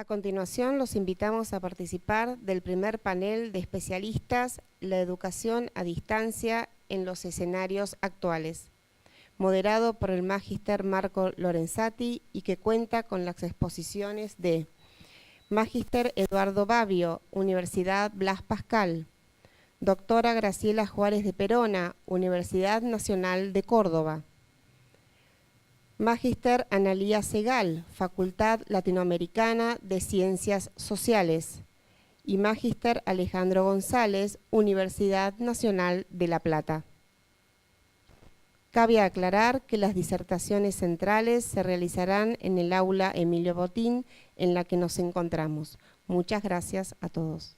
A continuación, los invitamos a participar del primer panel de especialistas, la educación a distancia en los escenarios actuales, moderado por el magíster Marco Lorenzati y que cuenta con las exposiciones de magíster Eduardo Babbio, Universidad Blas Pascal, doctora Graciela Juárez de Perona, Universidad Nacional de Córdoba, magíster Analía Segal, Facultad Latinoamericana de Ciencias Sociales, y magíster Alejandro González, Universidad Nacional de La Plata. Cabe aclarar que las disertaciones centrales se realizarán en el aula Emilio Botín, en la que nos encontramos. Muchas gracias a todos.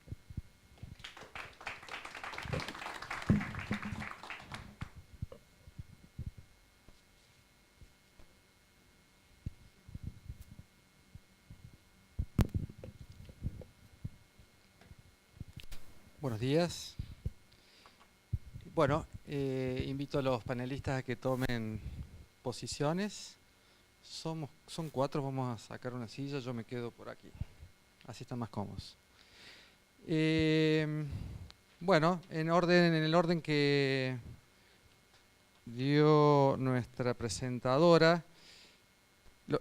Buenos días. Bueno, invito a los panelistas a que tomen posiciones. Son 4, vamos a sacar una silla, yo me quedo por aquí. Así están más cómodos. Bueno, en el orden que dio nuestra presentadora,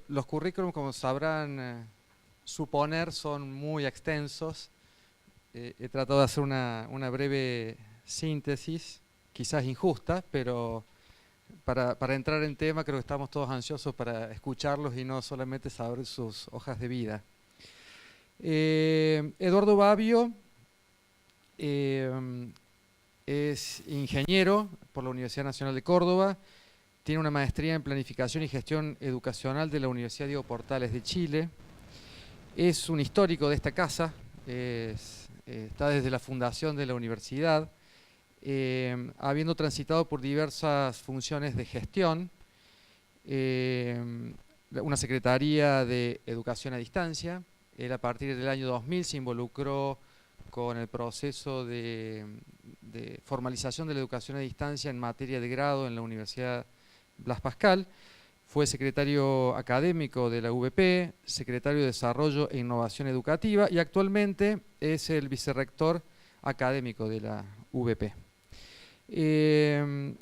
los currículums, como sabrán suponer, son muy extensos. He tratado de hacer una breve síntesis, quizás injusta, pero para entrar en tema creo que estamos todos ansiosos para escucharlos y no solamente saber sus hojas de vida. Eduardo Babbio es ingeniero por la Universidad Nacional de Córdoba, tiene una maestría en Planificación y Gestión Educacional de la Universidad Diego Portales de Chile, es un histórico de esta casa, está desde la fundación de la universidad, habiendo transitado por diversas funciones de gestión, una secretaría de educación a distancia. Él a partir del año 2000 se involucró con el proceso de formalización de la educación a distancia en materia de grado en la Universidad Blas Pascal. Fue secretario académico de la UBP, secretario de Desarrollo e Innovación Educativa y actualmente es el vicerrector académico de la UBP. En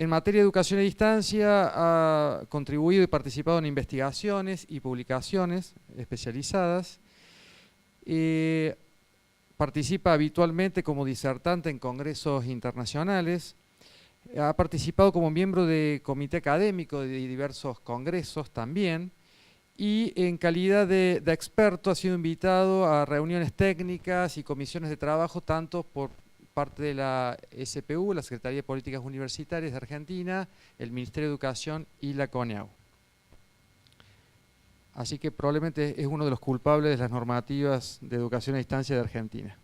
materia de educación a distancia ha contribuido y participado en investigaciones y publicaciones especializadas. Participa habitualmente como disertante en congresos internacionales. Ha participado como miembro de comité académico de diversos congresos también y en calidad de experto ha sido invitado a reuniones técnicas y comisiones de trabajo tanto por parte de la SPU, la Secretaría de Políticas Universitarias de Argentina, el Ministerio de Educación y la CONEAU. Así que probablemente es uno de los culpables de las normativas de educación a distancia de Argentina.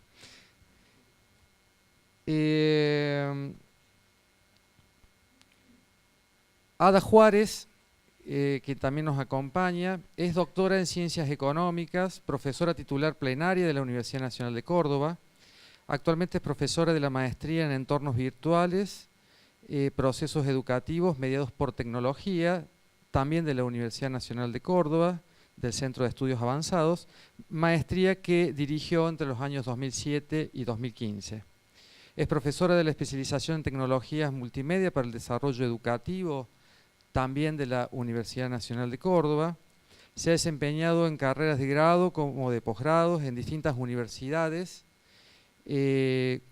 Ada Juárez, que también nos acompaña, es doctora en Ciencias Económicas, profesora titular plenaria de la Universidad Nacional de Córdoba. Actualmente es profesora de la maestría en entornos virtuales, procesos educativos mediados por tecnología, también de la Universidad Nacional de Córdoba, del Centro de Estudios Avanzados, maestría que dirigió entre los años 2007 y 2015. Es profesora de la especialización en tecnologías multimedia para el desarrollo educativo, también de la Universidad Nacional de Córdoba. Se ha desempeñado en carreras de grado como de posgrados en distintas universidades,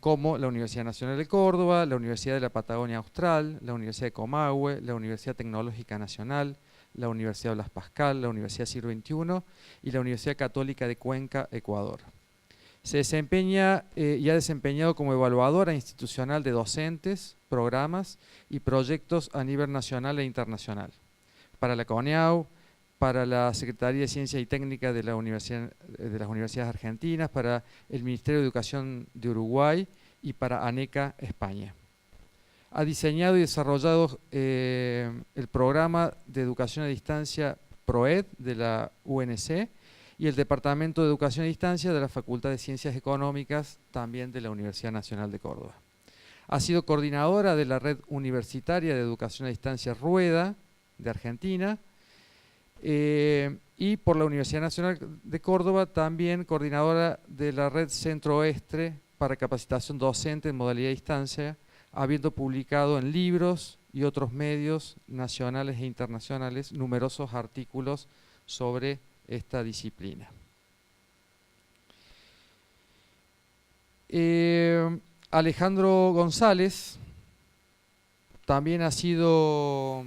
como la Universidad Nacional de Córdoba, la Universidad de la Patagonia Austral, la Universidad de Comahue, la Universidad Tecnológica Nacional, la Universidad Blas Pascal, la Universidad Siglo XXI y la Universidad Católica de Cuenca, Ecuador. Se desempeña y ha desempeñado como evaluadora institucional de docentes, programas y proyectos a nivel nacional e internacional, para la CONEAU, para la Secretaría de Ciencia y Técnica de las Universidades Argentinas, para el Ministerio de Educación de Uruguay y para ANECA, España. Ha diseñado y desarrollado el programa de educación a distancia PROED de la UNC y el Departamento de Educación a Distancia de la Facultad de Ciencias Económicas, también de la Universidad Nacional de Córdoba. Ha sido coordinadora de la Red Universitaria de Educación a Distancia Rueda, de Argentina, Y por la Universidad Nacional de Córdoba, también coordinadora de la Red Centro Oeste para capacitación docente en modalidad de distancia, habiendo publicado en libros y otros medios nacionales e internacionales numerosos artículos sobre esta disciplina. Alejandro González también ha sido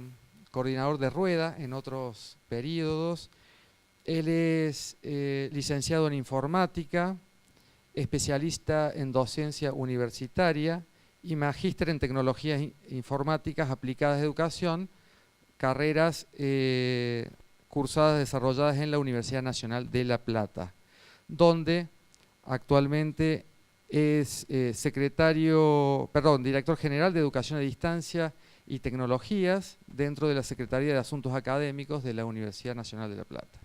coordinador de Rueda en otros periodos. Él es licenciado en informática, especialista en docencia universitaria y magíster en tecnologías informáticas aplicadas a educación, carreras cursadas desarrolladas en la Universidad Nacional de La Plata, donde actualmente es director general de Educación a Distancia y Tecnologías dentro de la Secretaría de Asuntos Académicos de la Universidad Nacional de La Plata.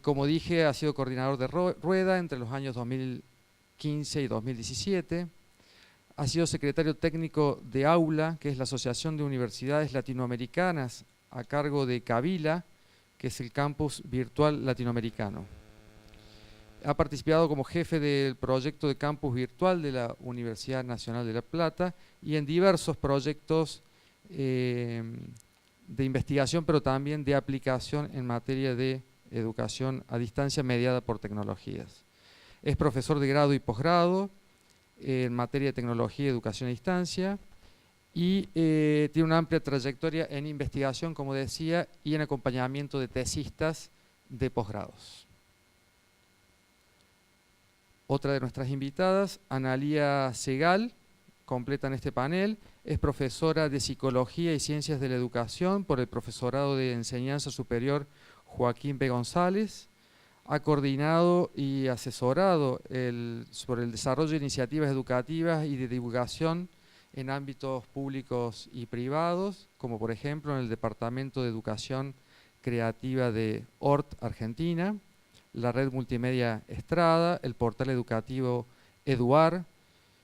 Como dije, ha sido coordinador de Rueda entre los años 2015 y 2017. Ha sido secretario técnico de AULA, que es la Asociación de Universidades Latinoamericanas, a cargo de Cavila, que es el campus virtual latinoamericano. Ha participado como jefe del proyecto de campus virtual de la Universidad Nacional de La Plata y en diversos proyectos de investigación, pero también de aplicación en materia de educación a distancia mediada por tecnologías. Es profesor de grado y posgrado en materia de tecnología y educación a distancia y tiene una amplia trayectoria en investigación, como decía, y en acompañamiento de tesistas de posgrados. Otra de nuestras invitadas, Analía Segal, completan este panel, es profesora de Psicología y Ciencias de la Educación por el Profesorado de Enseñanza Superior Joaquín P. González, ha coordinado y asesorado sobre el desarrollo de iniciativas educativas y de divulgación en ámbitos públicos y privados, como por ejemplo en el Departamento de Educación Creativa de ORT Argentina, la red multimedia Estrada, el portal educativo Educar,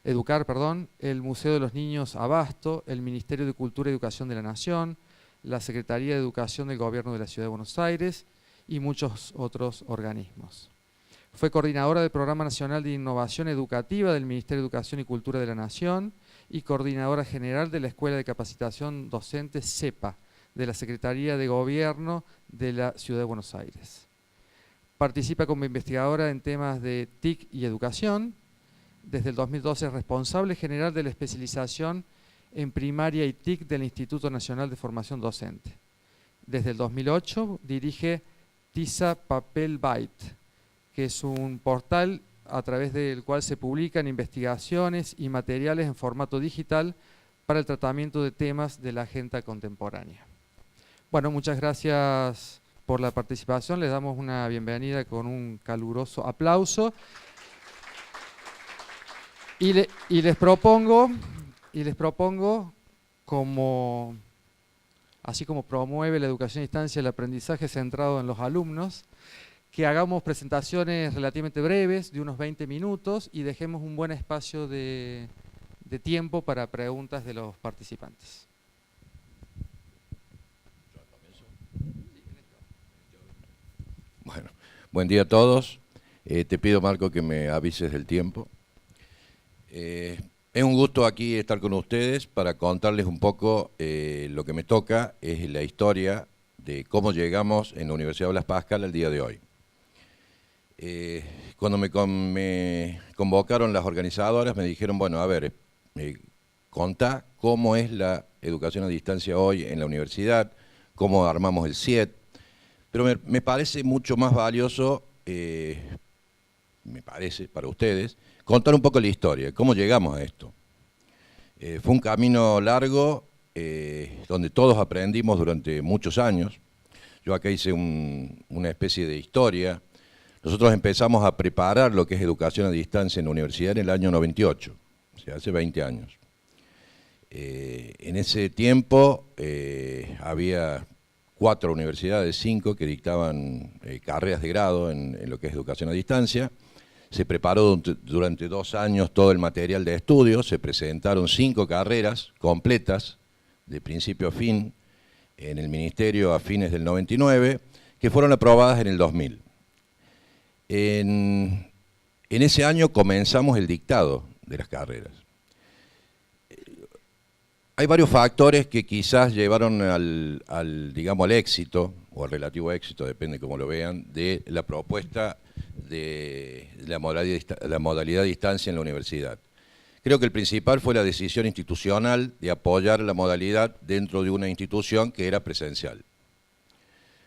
el Museo de los Niños Abasto, el Ministerio de Cultura y Educación de la Nación, la Secretaría de Educación del Gobierno de la Ciudad de Buenos Aires y muchos otros organismos. Fue coordinadora del Programa Nacional de Innovación Educativa del Ministerio de Educación y Cultura de la Nación y coordinadora general de la Escuela de Capacitación Docente CEPA, de la Secretaría de Gobierno de la Ciudad de Buenos Aires. Participa como investigadora en temas de TIC y educación. Desde el 2012 es responsable general de la especialización en primaria y TIC del Instituto Nacional de Formación Docente. Desde el 2008 dirige TISA Papel Byte, que es un portal a través del cual se publican investigaciones y materiales en formato digital para el tratamiento de temas de la agenda contemporánea. Bueno, muchas gracias por la participación, les damos una bienvenida con un caluroso aplauso y les propongo como, así como promueve la educación a distancia el aprendizaje centrado en los alumnos, que hagamos presentaciones relativamente breves de unos 20 minutos y dejemos un buen espacio de tiempo para preguntas de los participantes. Bueno, buen día a todos. Te pido, Marco, que me avises del tiempo. Es un gusto aquí estar con ustedes para contarles un poco lo que me toca, es la historia de cómo llegamos en la Universidad Blas Pascal al día de hoy. Cuando me convocaron las organizadoras me dijeron, bueno, a ver, contá cómo es la educación a distancia hoy en la universidad, cómo armamos el CIET. Pero me parece mucho más valioso, me parece, para ustedes, contar un poco la historia, cómo llegamos a esto. Fue un camino largo, donde todos aprendimos durante muchos años. Yo acá hice una especie de historia. Nosotros empezamos a preparar lo que es educación a distancia en la universidad en el año 98, o sea, hace 20 años. En ese tiempo había 4 universidades, 5 que dictaban carreras de grado en lo que es educación a distancia. Se preparó durante 2 años todo el material de estudio, se presentaron 5 carreras completas, de principio a fin, en el Ministerio a fines del 99, que fueron aprobadas en el 2000. En ese año comenzamos el dictado de las carreras. Hay varios factores que quizás llevaron digamos, al éxito, o al relativo éxito, depende cómo lo vean, de la propuesta de la modalidad de distancia en la universidad. Creo que el principal fue la decisión institucional de apoyar la modalidad dentro de una institución que era presencial.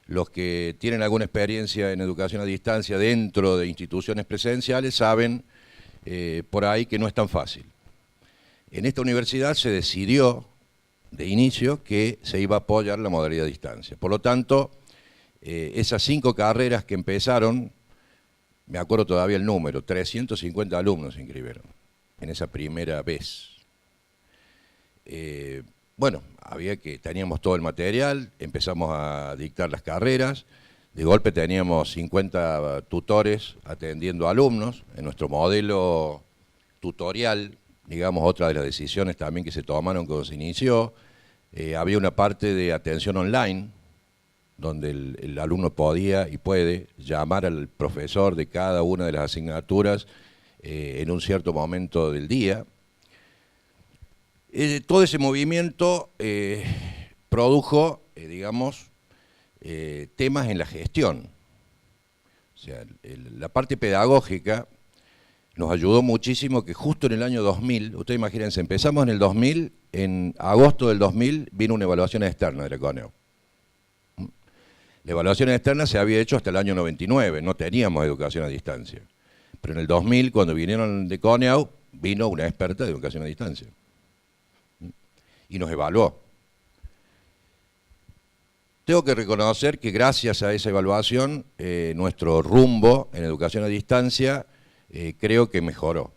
Los que tienen alguna experiencia en educación a distancia dentro de instituciones presenciales saben por ahí que no es tan fácil. En esta universidad se decidió de inicio que se iba a apoyar la modalidad de distancia. Por lo tanto, esas 5 carreras que empezaron, me acuerdo todavía el número, 350 alumnos se inscribieron en esa primera vez. Bueno, teníamos todo el material, empezamos a dictar las carreras, de golpe teníamos 50 tutores atendiendo a alumnos. En nuestro modelo tutorial, digamos, otra de las decisiones también que se tomaron cuando se inició, había una parte de atención online, donde el alumno podía y puede llamar al profesor de cada una de las asignaturas en un cierto momento del día. Todo ese movimiento produjo, digamos, temas en la gestión. O sea, la parte pedagógica nos ayudó muchísimo, que justo en el año 2000, ustedes imagínense, empezamos en el 2000, en agosto del 2000 vino una evaluación externa de la CONEU. La evaluación externa se había hecho hasta el año 99, no teníamos educación a distancia. Pero en el 2000, cuando vinieron de CONEU, vino una experta de educación a distancia. Y nos evaluó. Tengo que reconocer que gracias a esa evaluación, nuestro rumbo en educación a distancia creo que mejoró.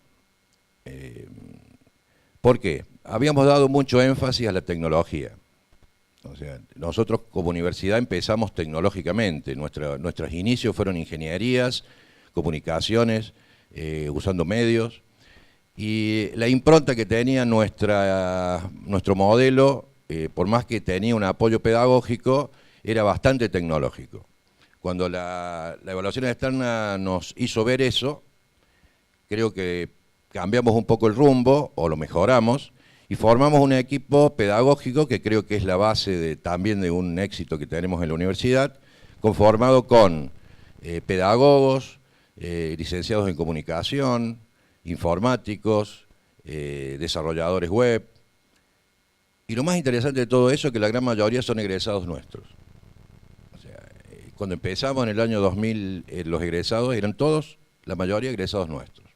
¿Por qué? Habíamos dado mucho énfasis a la tecnología. O sea, nosotros como universidad empezamos tecnológicamente. Nuestros inicios fueron ingenierías, comunicaciones, usando medios. Y la impronta que tenía nuestro modelo, por más que tenía un apoyo pedagógico, era bastante tecnológico. Cuando la evaluación externa nos hizo ver eso, creo que cambiamos un poco el rumbo, o lo mejoramos, y formamos un equipo pedagógico que creo que es la base también de un éxito que tenemos en la universidad, conformado con pedagogos, licenciados en comunicación, informáticos, desarrolladores web. Y lo más interesante de todo eso es que la gran mayoría son egresados nuestros. O sea, cuando empezamos en el año 2000, los egresados eran todos, la mayoría egresados nuestros.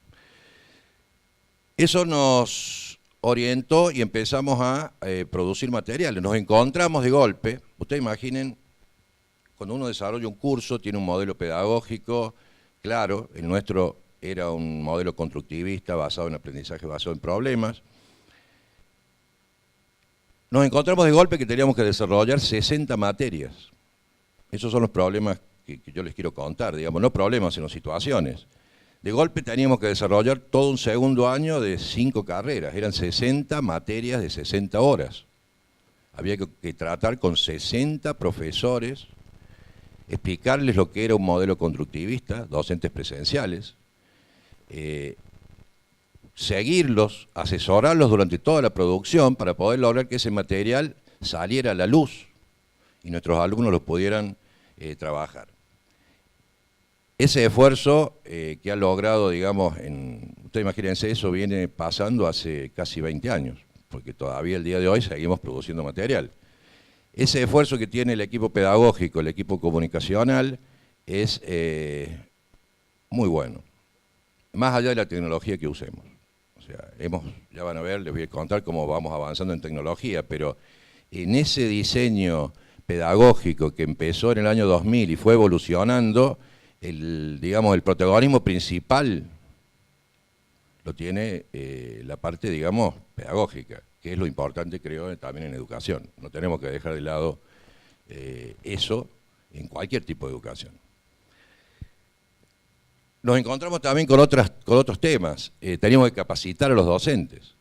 Eso nos orientó y empezamos a producir materiales. Nos encontramos de golpe, ustedes imaginen, cuando uno desarrolla un curso, tiene un modelo pedagógico, claro, el nuestro era un modelo constructivista basado en aprendizaje, basado en problemas. Nos encontramos de golpe que teníamos que desarrollar 60 materias. Esos son los problemas que yo les quiero contar, digamos, no problemas, sino situaciones. De golpe teníamos que desarrollar todo un segundo año de 5 carreras, eran 60 materias de 60 horas. Había que tratar con 60 profesores, explicarles lo que era un modelo constructivista, docentes presenciales, seguirlos, asesorarlos durante toda la producción para poder lograr que ese material saliera a la luz y nuestros alumnos lo pudieran trabajar. Ese esfuerzo que ha logrado, digamos, ustedes imagínense, eso viene pasando hace casi 20 años, porque todavía el día de hoy seguimos produciendo material. Ese esfuerzo que tiene el equipo pedagógico, el equipo comunicacional, es muy bueno, más allá de la tecnología que usemos. O sea, ya van a ver, les voy a contar cómo vamos avanzando en tecnología, pero en ese diseño pedagógico que empezó en el año 2000 y fue evolucionando, digamos, el protagonismo principal lo tiene la parte, digamos, pedagógica, que es lo importante, creo, también en educación. No tenemos que dejar de lado eso en cualquier tipo de educación. Nos encontramos también con otros temas. Teníamos que capacitar a los docentes.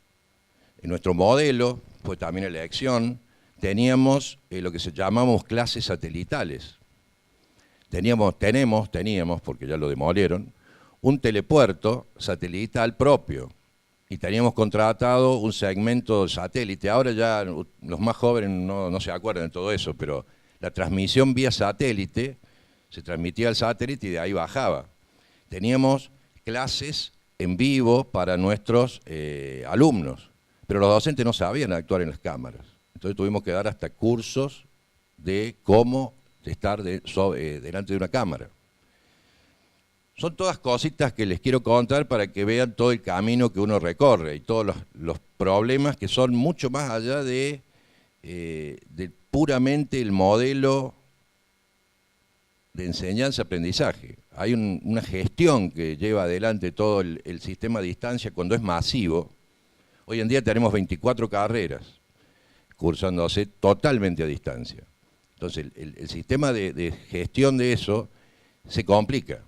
En nuestro modelo fue también elección teníamos lo que se llamamos clases satelitales. Teníamos, porque ya lo demolieron, un telepuerto satelital propio y teníamos contratado un segmento satélite. Ahora ya los más jóvenes no se acuerdan de todo eso, pero la transmisión vía satélite, se transmitía al satélite y de ahí bajaba. Teníamos clases en vivo para nuestros alumnos, pero los docentes no sabían actuar en las cámaras. Entonces tuvimos que dar hasta cursos de cómo estar delante de una cámara. Son todas cositas que les quiero contar para que vean todo el camino que uno recorre y todos los problemas que son mucho más allá de puramente el modelo de enseñanza-aprendizaje. Hay una gestión que lleva adelante todo el sistema a distancia cuando es masivo. Hoy en día tenemos 24 carreras cursándose totalmente a distancia. Entonces el sistema de gestión de eso se complica.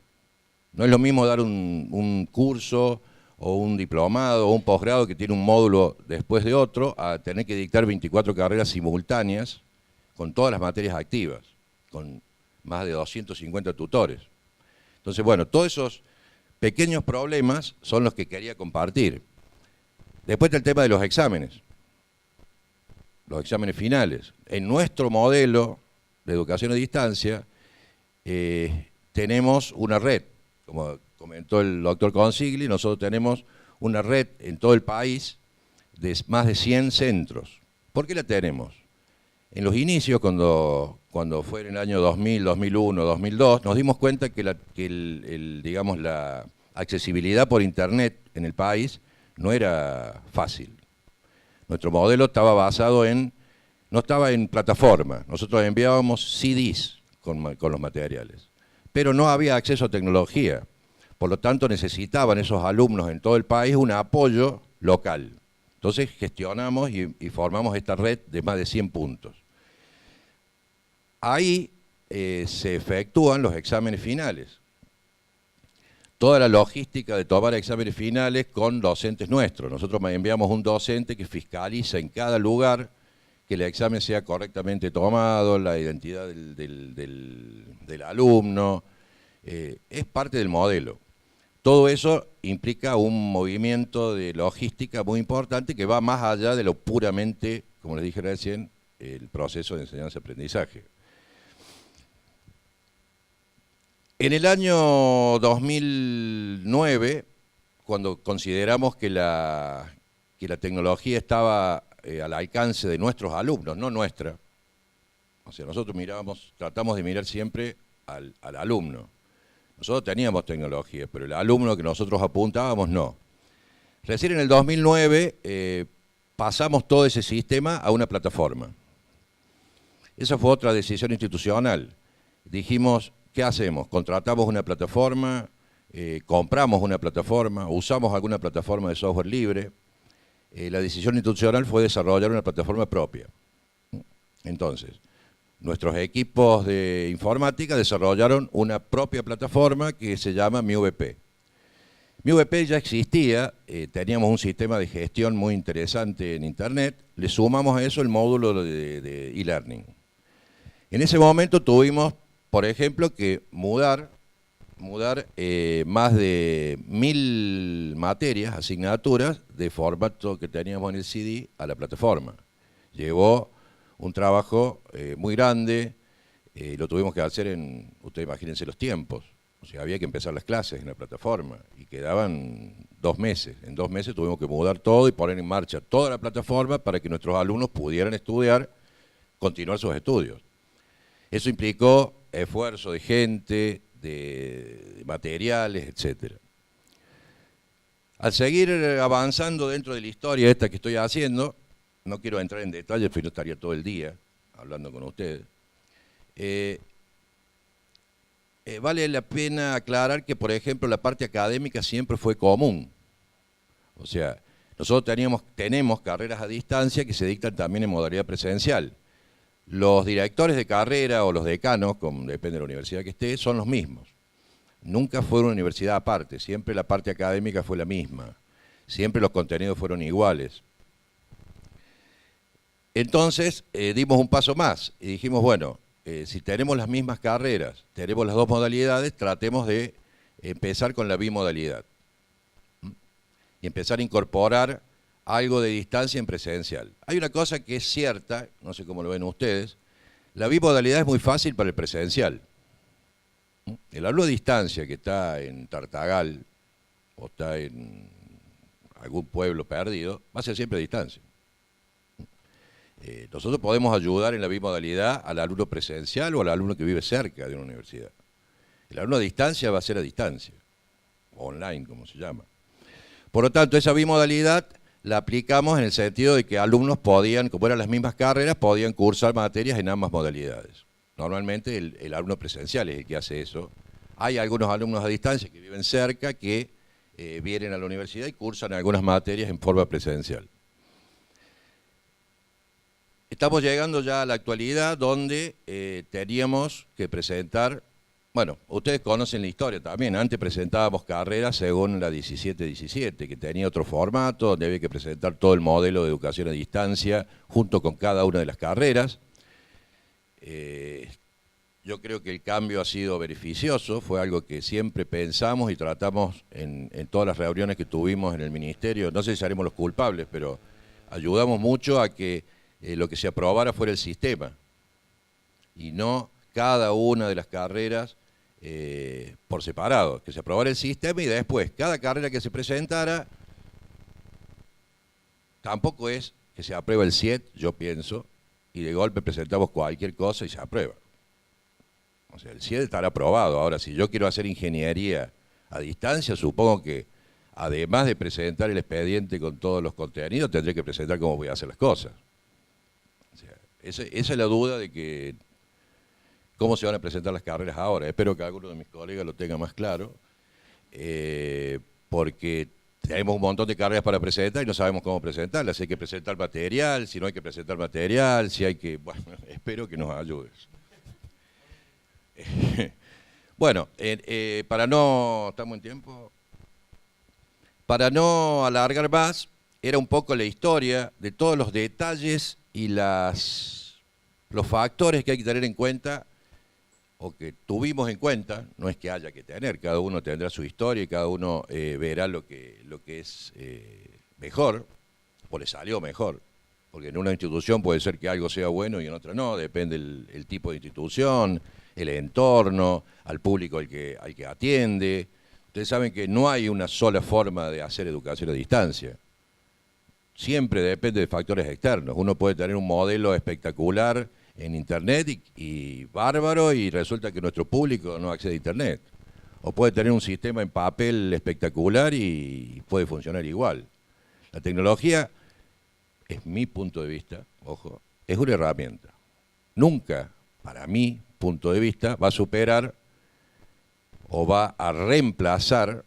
No es lo mismo dar un curso o un diplomado o un posgrado que tiene un módulo después de otro a tener que dictar 24 carreras simultáneas con todas las materias activas, con más de 250 tutores. Entonces, bueno, todos esos pequeños problemas son los que quería compartir. Después está el tema de los exámenes finales. En nuestro modelo de educación a distancia tenemos una red, como comentó el doctor Consigli, nosotros tenemos una red en todo el país de más de 100 centros. ¿Por qué la tenemos? En los inicios, cuando fue en el año 2000, 2001, 2002, nos dimos cuenta que la accesibilidad por Internet en el país no era fácil. Nuestro modelo estaba basado no estaba en plataforma, nosotros enviábamos CDs con los materiales, pero no había acceso a tecnología, por lo tanto necesitaban esos alumnos en todo el país un apoyo local. Entonces gestionamos y formamos esta red de más de 100 puntos. Ahí se efectúan los exámenes finales. Toda la logística de tomar exámenes finales con docentes nuestros. Nosotros enviamos un docente que fiscaliza en cada lugar que el examen sea correctamente tomado, la identidad del alumno. Es parte del modelo. Todo eso implica un movimiento de logística muy importante que va más allá de lo puramente, como les dije recién, el proceso de enseñanza-aprendizaje. En el año 2009, cuando consideramos que la tecnología estaba al alcance de nuestros alumnos, no nuestra, o sea, nosotros tratamos de mirar siempre al alumno. Nosotros teníamos tecnología, pero el alumno que nosotros apuntábamos no. Recién en el 2009 pasamos todo ese sistema a una plataforma. Esa fue otra decisión institucional. Dijimos, ¿qué hacemos? Contratamos una plataforma, compramos una plataforma, usamos alguna plataforma de software libre. La decisión institucional fue desarrollar una plataforma propia. Entonces, nuestros equipos de informática desarrollaron una propia plataforma que se llama MiVP. MiVP ya existía, teníamos un sistema de gestión muy interesante en Internet, le sumamos a eso el módulo de e-learning. En ese momento tuvimos, por ejemplo, que mudar más de 1000 materias, asignaturas, de formato que teníamos en el CD a la plataforma. Llevó un trabajo muy grande, lo tuvimos que hacer ustedes imagínense los tiempos, o sea, había que empezar las clases en la plataforma y quedaban 2 meses. En 2 meses tuvimos que mudar todo y poner en marcha toda la plataforma para que nuestros alumnos pudieran estudiar, continuar sus estudios. Eso implicó esfuerzo de gente, de materiales, etc. Al seguir avanzando dentro de la historia esta que estoy haciendo, no quiero entrar en detalles, pero estaría todo el día hablando con ustedes. Vale la pena aclarar que, por ejemplo, la parte académica siempre fue común. O sea, nosotros tenemos carreras a distancia que se dictan también en modalidad presencial. Los directores de carrera o los decanos, depende de la universidad que esté, son los mismos. Nunca fue una universidad aparte, siempre la parte académica fue la misma. Siempre los contenidos fueron iguales. Entonces dimos un paso más y dijimos, bueno, si tenemos las mismas carreras, tenemos las dos modalidades, tratemos de empezar con la bimodalidad. Y empezar a incorporar algo de distancia en presencial. Hay una cosa que es cierta, no sé cómo lo ven ustedes, la bimodalidad es muy fácil para el presencial. El alumno a distancia que está en Tartagal o está en algún pueblo perdido, va a ser siempre a distancia. Nosotros podemos ayudar en la bimodalidad al alumno presencial o al alumno que vive cerca de una universidad. El alumno a distancia va a ser a distancia, online como se llama. Por lo tanto, esa bimodalidad la aplicamos en el sentido de que alumnos podían, como eran las mismas carreras, podían cursar materias en ambas modalidades. Normalmente el alumno presencial es el que hace eso. Hay algunos alumnos a distancia que viven cerca que vienen a la universidad y cursan algunas materias en forma presencial. Estamos llegando ya a la actualidad donde teníamos que presentar, bueno, ustedes conocen la historia también, antes presentábamos carreras según la 1717, que tenía otro formato, donde había que presentar todo el modelo de educación a distancia junto con cada una de las carreras. Yo creo que el cambio ha sido beneficioso, fue algo que siempre pensamos y tratamos en todas las reuniones que tuvimos en el ministerio, no sé si seremos los culpables, pero ayudamos mucho a que lo que se aprobara fuera el sistema y no cada una de las carreras por separado, que se aprobara el sistema y después cada carrera que se presentara, tampoco es que se aprueba el CIET, yo pienso, y de golpe presentamos cualquier cosa y se aprueba. O sea, el CIET estará aprobado. Ahora, si yo quiero hacer ingeniería a distancia, supongo que además de presentar el expediente con todos los contenidos, tendré que presentar cómo voy a hacer las cosas. O sea, esa es la duda de que cómo se van a presentar las carreras ahora. Espero que alguno de mis colegas lo tenga más claro, porque tenemos un montón de carreras para presentar y no sabemos cómo presentarlas. Si hay que presentar material, si no hay que presentar material, si hay que... Bueno, espero que nos ayudes. Bueno, para no... ¿Estamos en tiempo? Para no alargar más, era un poco la historia de todos los detalles y los factores que hay que tener en cuenta o que tuvimos en cuenta, no es que haya que tener, cada uno tendrá su historia y cada uno verá lo que es mejor, o le salió mejor, porque en una institución puede ser que algo sea bueno y en otra no, depende el tipo de institución, el entorno, al público al que atiende. Ustedes saben que no hay una sola forma de hacer educación a distancia. Siempre depende de factores externos. Uno puede tener un modelo espectacular en Internet y bárbaro y resulta que nuestro público no accede a Internet. O puede tener un sistema en papel espectacular y puede funcionar igual. La tecnología, es mi punto de vista, ojo, es una herramienta. Nunca, para mi punto de vista, va a superar o va a reemplazar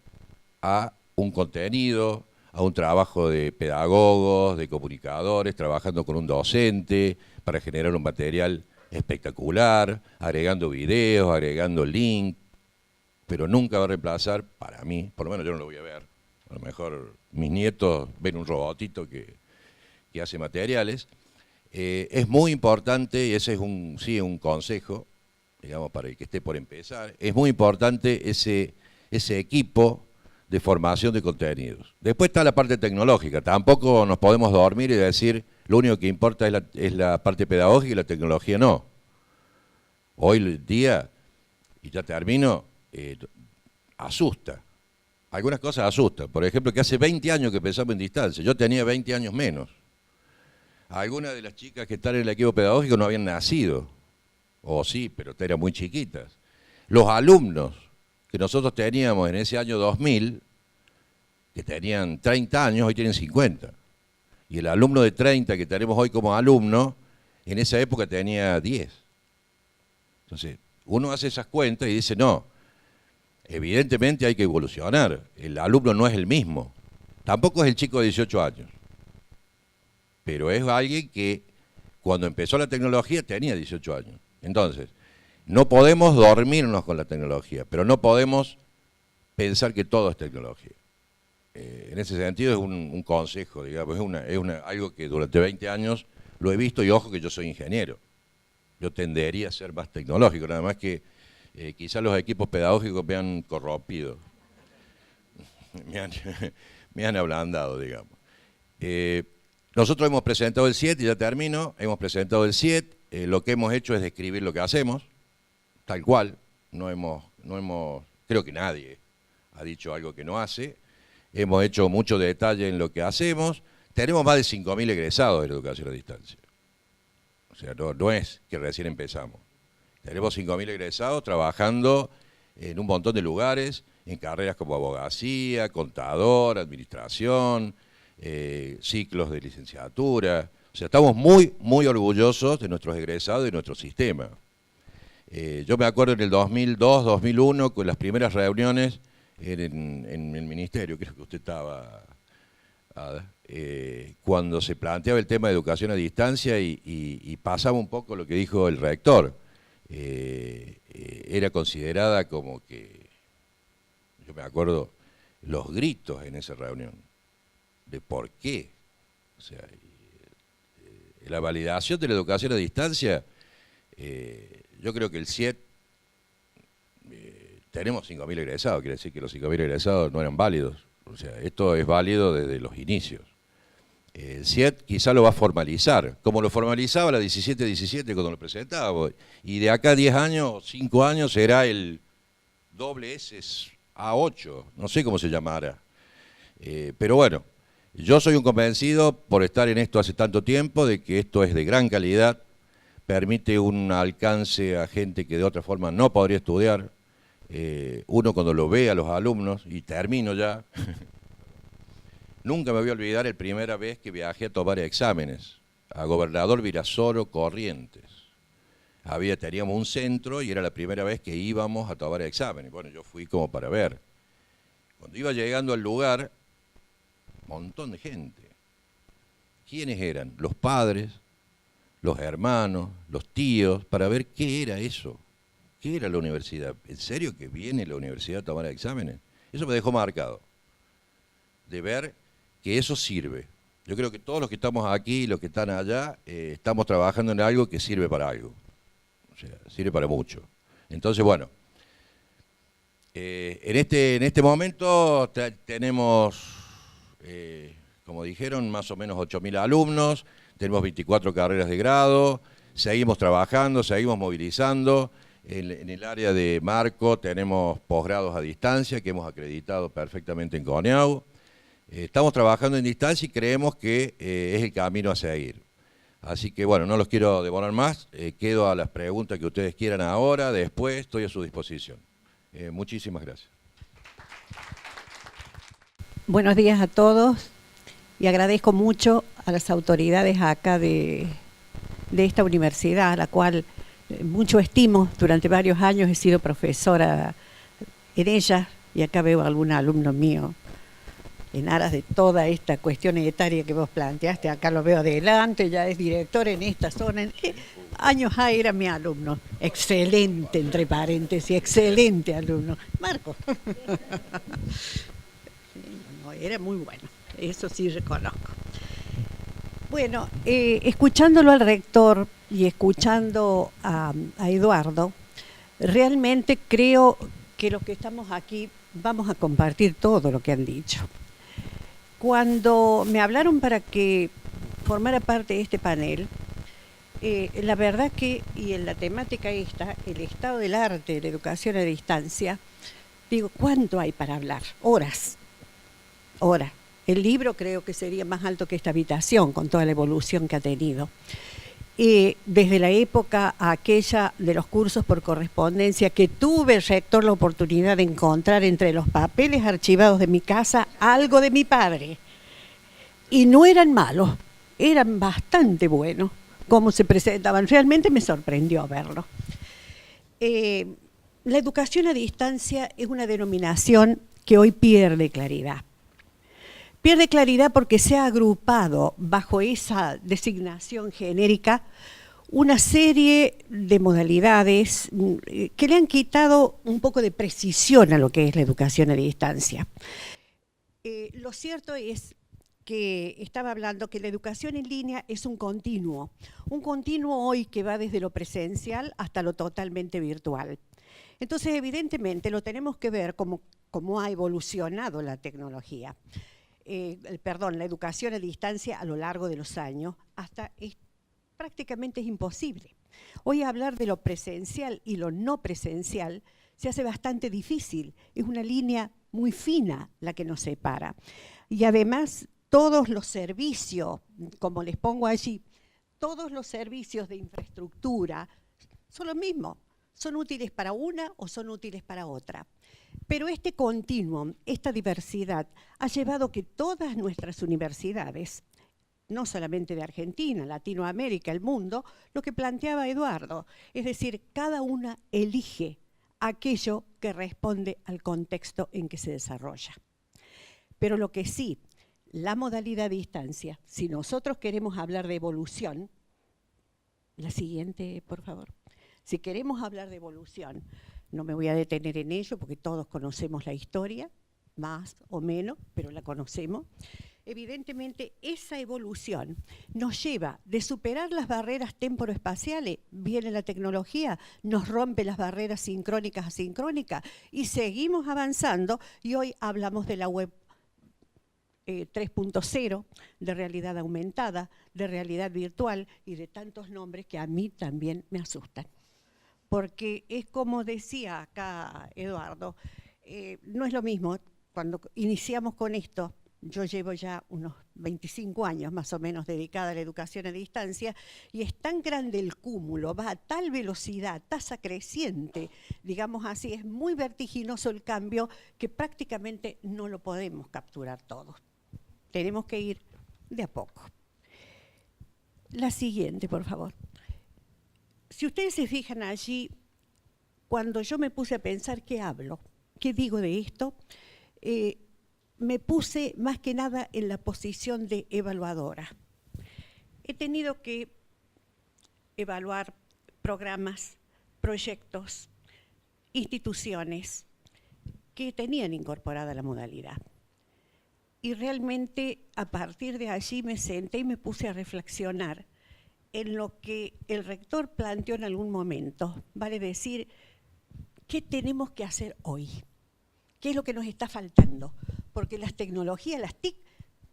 a un contenido, a un trabajo de pedagogos, de comunicadores, trabajando con un docente para generar un material espectacular, agregando videos, agregando links, pero nunca va a reemplazar, para mí, por lo menos yo no lo voy a ver, a lo mejor mis nietos ven un robotito que hace materiales. Es muy importante, y ese es un consejo, digamos, para el que esté por empezar, es muy importante ese equipo de formación de contenidos. Después está la parte tecnológica, tampoco nos podemos dormir y decir lo único que importa es la parte pedagógica y la tecnología no. Hoy el día, y ya termino, asusta. Algunas cosas asustan. Por ejemplo, que hace 20 años que pensamos en distancia, yo tenía 20 años menos. Algunas de las chicas que están en el equipo pedagógico no habían nacido, o sí, pero eran muy chiquitas. Los alumnos que nosotros teníamos en ese año 2000, que tenían 30 años, hoy tienen 50. Y el alumno de 30 que tenemos hoy como alumno, en esa época tenía 10. Entonces, uno hace esas cuentas y dice, no, evidentemente hay que evolucionar. El alumno no es el mismo. Tampoco es el chico de 18 años. Pero es alguien que cuando empezó la tecnología tenía 18 años. Entonces, no podemos dormirnos con la tecnología, pero no podemos pensar que todo es tecnología. En ese sentido es un consejo, digamos, es algo que durante 20 años lo he visto y ojo que yo soy ingeniero. Yo tendería a ser más tecnológico, nada más que quizás los equipos pedagógicos me han corrompido, me han ablandado, digamos. Nosotros hemos presentado el SIET, y ya termino, hemos presentado el SIET, lo que hemos hecho es describir lo que hacemos, tal cual, creo que nadie ha dicho algo que no hace, hemos hecho mucho detalle en lo que hacemos, tenemos más de 5.000 egresados de la educación a distancia, o sea, no es que recién empezamos, tenemos 5.000 egresados trabajando en un montón de lugares, en carreras como abogacía, contador, administración, ciclos de licenciatura, o sea, estamos muy orgullosos de nuestros egresados y de nuestro sistema. Yo me acuerdo en el 2002, 2001, con las primeras reuniones en el ministerio, creo que usted estaba, Ada, cuando se planteaba el tema de educación a distancia y pasaba un poco lo que dijo el rector. Era considerada como que, yo me acuerdo, los gritos en esa reunión, de por qué. O sea, la validación de la educación a distancia, yo creo que el SIET, tenemos 5.000 egresados, quiere decir que los 5.000 egresados no eran válidos. O sea, esto es válido desde los inicios. El SIET quizá lo va a formalizar, como lo formalizaba la 17-17 cuando lo presentábamos. Y de acá a 10 años, 5 años, será el A8, no sé cómo se llamará. Pero bueno, yo soy un convencido, por estar en esto hace tanto tiempo, de que esto es de gran calidad, permite un alcance a gente que de otra forma no podría estudiar. Uno cuando lo ve a los alumnos, y termino ya, nunca me voy a olvidar la primera vez que viajé a tomar exámenes, a Gobernador Virasoro, Corrientes. Teníamos un centro y era la primera vez que íbamos a tomar exámenes. Bueno, yo fui como para ver. Cuando iba llegando al lugar, un montón de gente. ¿Quiénes eran? Los padres, los hermanos, los tíos, para ver qué era eso. ¿Qué era la universidad? ¿En serio que viene la universidad a tomar exámenes? Eso me dejó marcado, de ver que eso sirve. Yo creo que todos los que estamos aquí y los que están allá, estamos trabajando en algo que sirve para algo. O sea, sirve para mucho. Entonces, bueno, en este momento tenemos, como dijeron, más o menos 8.000 alumnos, tenemos 24 carreras de grado, seguimos trabajando, seguimos movilizando. En el área de marco tenemos posgrados a distancia que hemos acreditado perfectamente en CONEAU. Estamos trabajando en distancia y creemos que es el camino a seguir. Así que bueno, no los quiero demorar más, quedo a las preguntas que ustedes quieran ahora, después estoy a su disposición. Muchísimas gracias. Buenos días a todos y agradezco mucho a las autoridades acá de esta universidad, a la cual mucho estimo. Durante varios años he sido profesora en ella y acá veo a algún alumno mío en aras de toda esta cuestión etaria que vos planteaste. Acá lo veo adelante, ya es director en esta zona. Años era mi alumno. Excelente, entre paréntesis, excelente alumno. Marco. No, era muy bueno, eso sí reconozco. Bueno, escuchándolo al rector y escuchando a Eduardo, realmente creo que los que estamos aquí vamos a compartir todo lo que han dicho. Cuando me hablaron para que formara parte de este panel, la verdad que, y en la temática esta, el estado del arte de la educación a distancia, digo, ¿cuánto hay para hablar? Horas. El libro creo que sería más alto que esta habitación, con toda la evolución que ha tenido. Desde la época aquella de los cursos por correspondencia, que tuve, rector, la oportunidad de encontrar entre los papeles archivados de mi casa algo de mi padre. Y no eran malos, eran bastante buenos, cómo se presentaban. Realmente me sorprendió verlo. La educación a distancia es una denominación que hoy pierde claridad. Pierde claridad porque se ha agrupado bajo esa designación genérica una serie de modalidades que le han quitado un poco de precisión a lo que es la educación a distancia. Lo cierto es que estaba hablando que la educación en línea es un continuo hoy que va desde lo presencial hasta lo totalmente virtual. Entonces, evidentemente, lo tenemos que ver como ha evolucionado la tecnología. La educación a distancia a lo largo de los años, prácticamente es imposible. Hoy hablar de lo presencial y lo no presencial se hace bastante difícil. Es una línea muy fina la que nos separa. Y además, todos los servicios, como les pongo allí, todos los servicios de infraestructura son lo mismo. Son útiles para una o son útiles para otra. Pero este continuum, esta diversidad, ha llevado que todas nuestras universidades, no solamente de Argentina, Latinoamérica, el mundo, lo que planteaba Eduardo, es decir, cada una elige aquello que responde al contexto en que se desarrolla. Pero lo que sí, la modalidad a distancia, si nosotros queremos hablar de evolución, la siguiente, por favor. Si queremos hablar de evolución, no me voy a detener en ello porque todos conocemos la historia, más o menos, pero la conocemos. Evidentemente, esa evolución nos lleva de superar las barreras temporoespaciales, viene la tecnología, nos rompe las barreras sincrónicas, asincrónicas, y seguimos avanzando, y hoy hablamos de la web 3.0, de realidad aumentada, de realidad virtual, y de tantos nombres que a mí también me asustan. Porque es como decía acá Eduardo, no es lo mismo cuando iniciamos con esto. Yo llevo ya unos 25 años más o menos dedicada a la educación a distancia y es tan grande el cúmulo, va a tal velocidad, tasa creciente, digamos así, es muy vertiginoso el cambio que prácticamente no lo podemos capturar todos. Tenemos que ir de a poco. La siguiente, por favor. Si ustedes se fijan allí, cuando yo me puse a pensar qué hablo, qué digo de esto, me puse más que nada en la posición de evaluadora. He tenido que evaluar programas, proyectos, instituciones que tenían incorporada la modalidad. Y realmente a partir de allí me senté y me puse a reflexionar en lo que el rector planteó en algún momento, vale decir, ¿qué tenemos que hacer hoy? ¿Qué es lo que nos está faltando? Porque las tecnologías, las TIC,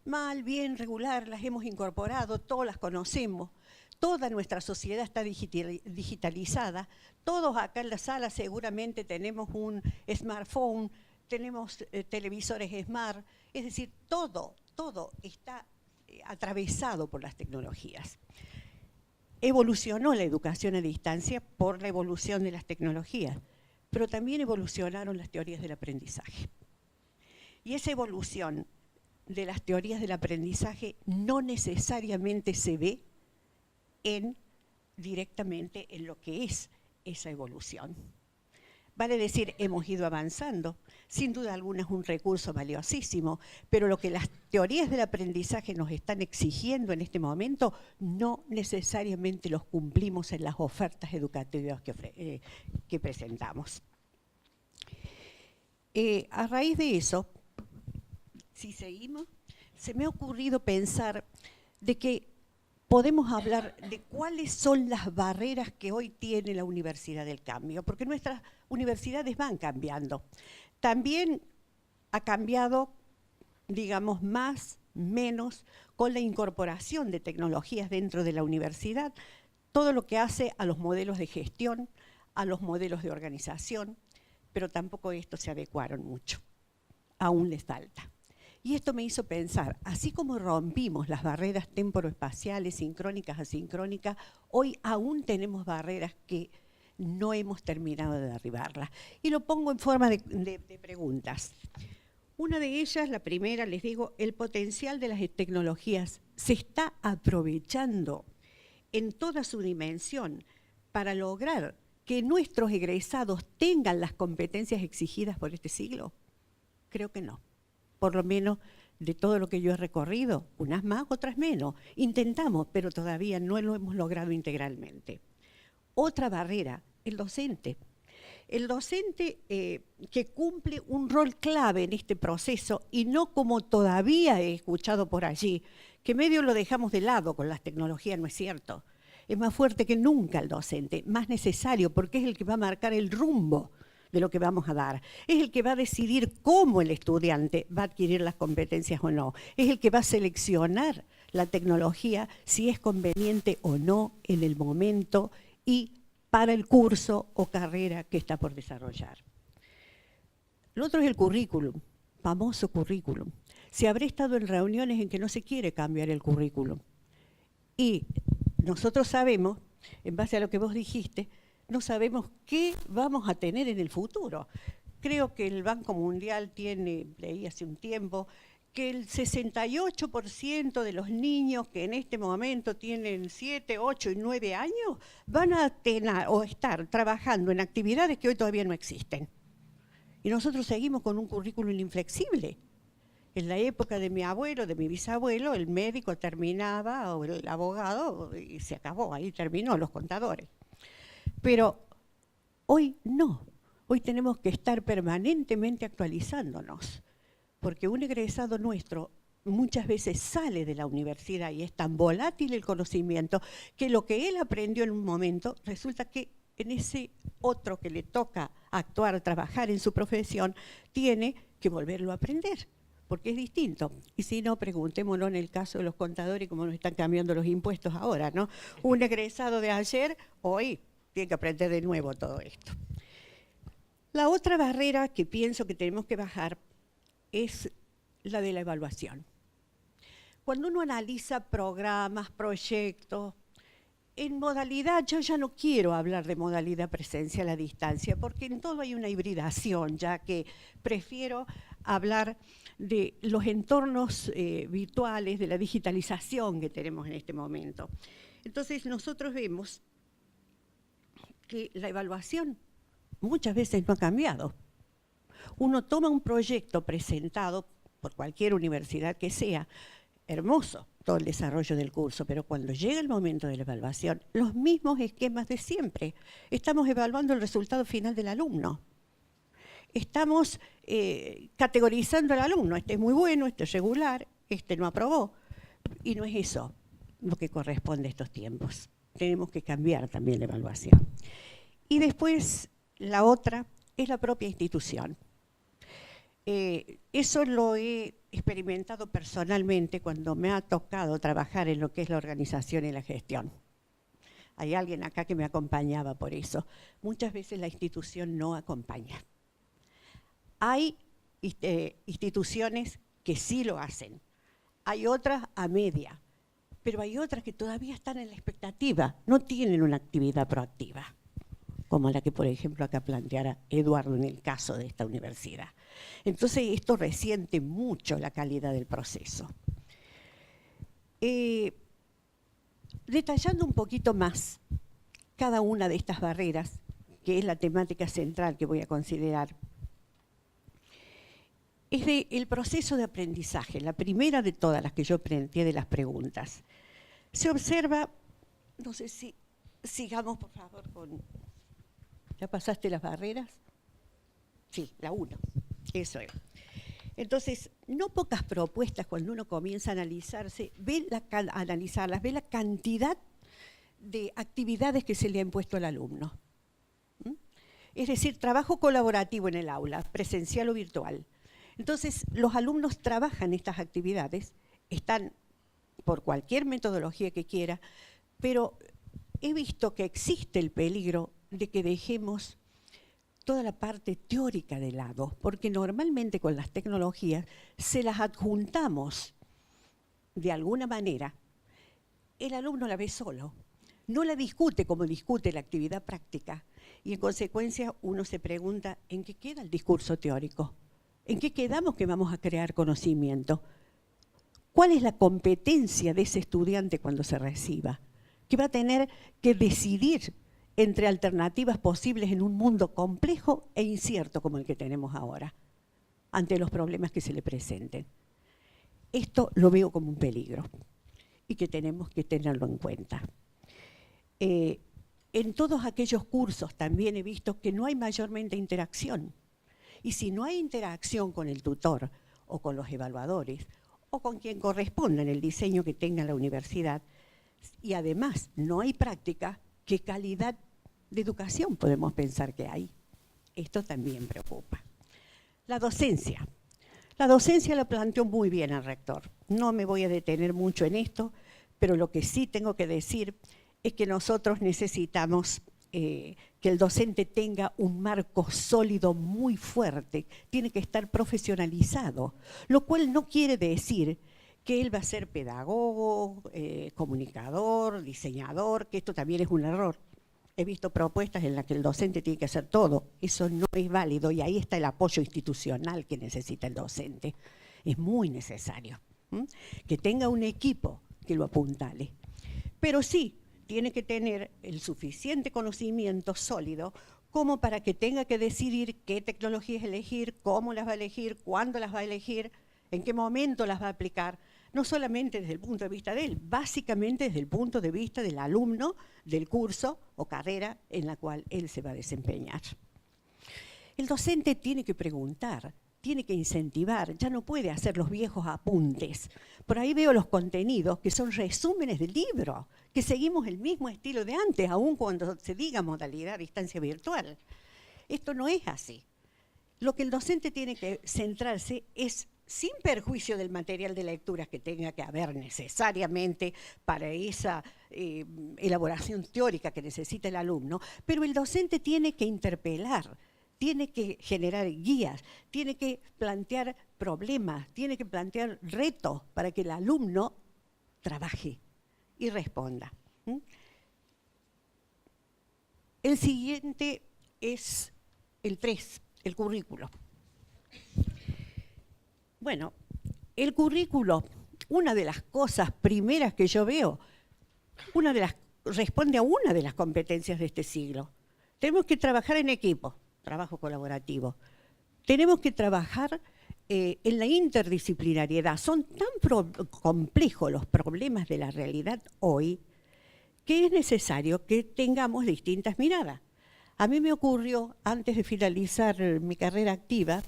mal, bien, regular, las hemos incorporado, todas las conocemos, toda nuestra sociedad está digitalizada, todos acá en la sala seguramente tenemos un smartphone, tenemos televisores smart, es decir, todo está atravesado por las tecnologías. Evolucionó la educación a distancia por la evolución de las tecnologías, pero también evolucionaron las teorías del aprendizaje. Y esa evolución de las teorías del aprendizaje no necesariamente se ve directamente en lo que es esa evolución. Vale decir, hemos ido avanzando, sin duda alguna es un recurso valiosísimo, pero lo que las teorías del aprendizaje nos están exigiendo en este momento no necesariamente los cumplimos en las ofertas educativas que presentamos. A raíz de eso, si seguimos, se me ha ocurrido pensar de que podemos hablar de cuáles son las barreras que hoy tiene la Universidad del Cambio, porque nuestras universidades van cambiando. También ha cambiado, digamos, más, menos, con la incorporación de tecnologías dentro de la universidad, todo lo que hace a los modelos de gestión, a los modelos de organización, pero tampoco estos se adecuaron mucho, aún les falta. Y esto me hizo pensar, así como rompimos las barreras temporoespaciales, sincrónicas, asincrónicas, hoy aún tenemos barreras que no hemos terminado de derribarlas. Y lo pongo en forma de preguntas. Una de ellas, la primera, les digo, el potencial de las tecnologías se está aprovechando en toda su dimensión para lograr que nuestros egresados tengan las competencias exigidas por este siglo. Creo que no. Por lo menos de todo lo que yo he recorrido, unas más, otras menos. Intentamos, pero todavía no lo hemos logrado integralmente. Otra barrera, el docente. el docente que cumple un rol clave en este proceso y no como todavía he escuchado por allí, que medio lo dejamos de lado con las tecnologías, no es cierto. Es más fuerte que nunca el docente, más necesario porque es el que va a marcar el rumbo de lo que vamos a dar. Es el que va a decidir cómo el estudiante va a adquirir las competencias o no. Es el que va a seleccionar la tecnología si es conveniente o no en el momento y para el curso o carrera que está por desarrollar. Lo otro es el currículum, famoso currículum. Se habrá estado en reuniones en que no se quiere cambiar el currículum. Y nosotros sabemos, en base a lo que vos dijiste, no sabemos qué vamos a tener en el futuro. Creo que el Banco Mundial tiene, leí hace un tiempo, que el 68% de los niños que en este momento tienen 7, 8 y 9 años van a tener o estar trabajando en actividades que hoy todavía no existen. Y nosotros seguimos con un currículum inflexible. En la época de mi abuelo, de mi bisabuelo, el médico terminaba, o el abogado, y se acabó, ahí terminó, los contadores. Pero hoy no, hoy tenemos que estar permanentemente actualizándonos, porque un egresado nuestro muchas veces sale de la universidad y es tan volátil el conocimiento que lo que él aprendió en un momento resulta que en ese otro que le toca actuar, trabajar en su profesión, tiene que volverlo a aprender, porque es distinto. Y si no, preguntémoslo en el caso de los contadores, cómo nos están cambiando los impuestos ahora, ¿no? Un egresado de ayer, hoy tiene que aprender de nuevo todo esto. La otra barrera que pienso que tenemos que bajar es la de la evaluación. Cuando uno analiza programas, proyectos, en modalidad, yo ya no quiero hablar de modalidad presencial a distancia, porque en todo hay una hibridación, ya que prefiero hablar de los entornos virtuales, de la digitalización que tenemos en este momento. Entonces, nosotros vemos que la evaluación muchas veces no ha cambiado. Uno toma un proyecto presentado por cualquier universidad que sea, hermoso todo el desarrollo del curso, pero cuando llega el momento de la evaluación, los mismos esquemas de siempre. Estamos evaluando el resultado final del alumno. Estamos categorizando al alumno, este es muy bueno, este es regular, este no aprobó. Y no es eso lo que corresponde a estos tiempos. Tenemos que cambiar también la evaluación. Y después, la otra es la propia institución. Eso lo he experimentado personalmente cuando me ha tocado trabajar en lo que es la organización y la gestión. Hay alguien acá que me acompañaba por eso. Muchas veces la institución no acompaña. Hay instituciones que sí lo hacen, hay otras a media, pero hay otras que todavía están en la expectativa, no tienen una actividad proactiva, como la que, por ejemplo, acá planteara Eduardo en el caso de esta universidad. Entonces, esto resiente mucho la calidad del proceso. Detallando un poquito más cada una de estas barreras, que es la temática central que voy a considerar, es el proceso de aprendizaje, la primera de todas las que yo planteé de las preguntas. Se observa, no sé si sigamos por favor con... ¿Ya pasaste las barreras? Sí, la 1, eso es. Entonces, no pocas propuestas cuando uno comienza a analizarse, analizarlas, ve la cantidad de actividades que se le han puesto al alumno. Es decir, trabajo colaborativo en el aula, presencial o virtual. Entonces, los alumnos trabajan estas actividades, están por cualquier metodología que quiera, pero he visto que existe el peligro de que dejemos toda la parte teórica de lado, porque normalmente con las tecnologías se las adjuntamos de alguna manera. El alumno la ve solo, no la discute como discute la actividad práctica, y en consecuencia uno se pregunta ¿en qué queda el discurso teórico? ¿En qué quedamos que vamos a crear conocimiento? ¿Cuál es la competencia de ese estudiante cuando se reciba? Que va a tener que decidir entre alternativas posibles en un mundo complejo e incierto como el que tenemos ahora, ante los problemas que se le presenten. Esto lo veo como un peligro y que tenemos que tenerlo en cuenta. en todos aquellos cursos también he visto que no hay mayormente interacción. Y si no hay interacción con el tutor o con los evaluadores o con quien corresponda en el diseño que tenga la universidad, y además no hay práctica, ¿qué calidad de educación podemos pensar que hay? Esto también preocupa. La docencia. La docencia la planteó muy bien el rector. No me voy a detener mucho en esto, pero lo que sí tengo que decir es que nosotros necesitamos que el docente tenga un marco sólido muy fuerte, tiene que estar profesionalizado, lo cual no quiere decir que él va a ser pedagogo, comunicador, diseñador, que esto también es un error. He visto propuestas en las que el docente tiene que hacer todo, eso no es válido y ahí está el apoyo institucional que necesita el docente. Es muy necesario que tenga un equipo que lo apuntale, pero sí, tiene que tener el suficiente conocimiento sólido como para que tenga que decidir qué tecnologías elegir, cómo las va a elegir, cuándo las va a elegir, en qué momento las va a aplicar, no solamente desde el punto de vista de él, básicamente desde el punto de vista del alumno del curso o carrera en la cual él se va a desempeñar. El docente tiene que preguntar, tiene que incentivar, ya no puede hacer los viejos apuntes. Por ahí veo los contenidos que son resúmenes del libro, que seguimos el mismo estilo de antes, aun cuando se diga modalidad a distancia virtual. Esto no es así. Lo que el docente tiene que centrarse es, sin perjuicio del material de lecturas que tenga que haber necesariamente para esa elaboración teórica que necesita el alumno, pero el docente tiene que interpelar, tiene que generar guías, tiene que plantear problemas, tiene que plantear retos para que el alumno trabaje y responda. El siguiente es el 3, el currículo. Bueno, el currículo, una de las cosas primeras que yo veo, responde a una de las competencias de este siglo. Tenemos que trabajar en equipo, trabajo colaborativo. Tenemos que trabajar en la interdisciplinariedad. Son tan complejos los problemas de la realidad hoy que es necesario que tengamos distintas miradas. A mí me ocurrió, antes de finalizar mi carrera activa,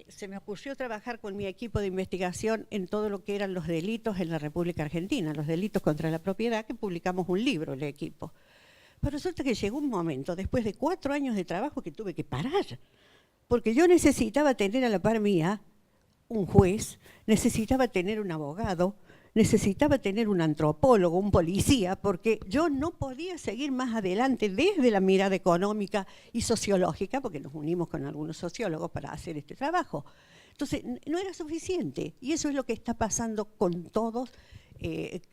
se me ocurrió trabajar con mi equipo de investigación en todo lo que eran los delitos en la República Argentina, los delitos contra la propiedad, que publicamos un libro, el equipo. Pero resulta que llegó un momento, después de 4 años de trabajo, que tuve que parar, porque yo necesitaba tener a la par mía un juez, necesitaba tener un abogado, necesitaba tener un antropólogo, un policía, porque yo no podía seguir más adelante desde la mirada económica y sociológica, porque nos unimos con algunos sociólogos para hacer este trabajo. Entonces, no era suficiente, y eso es lo que está pasando con todos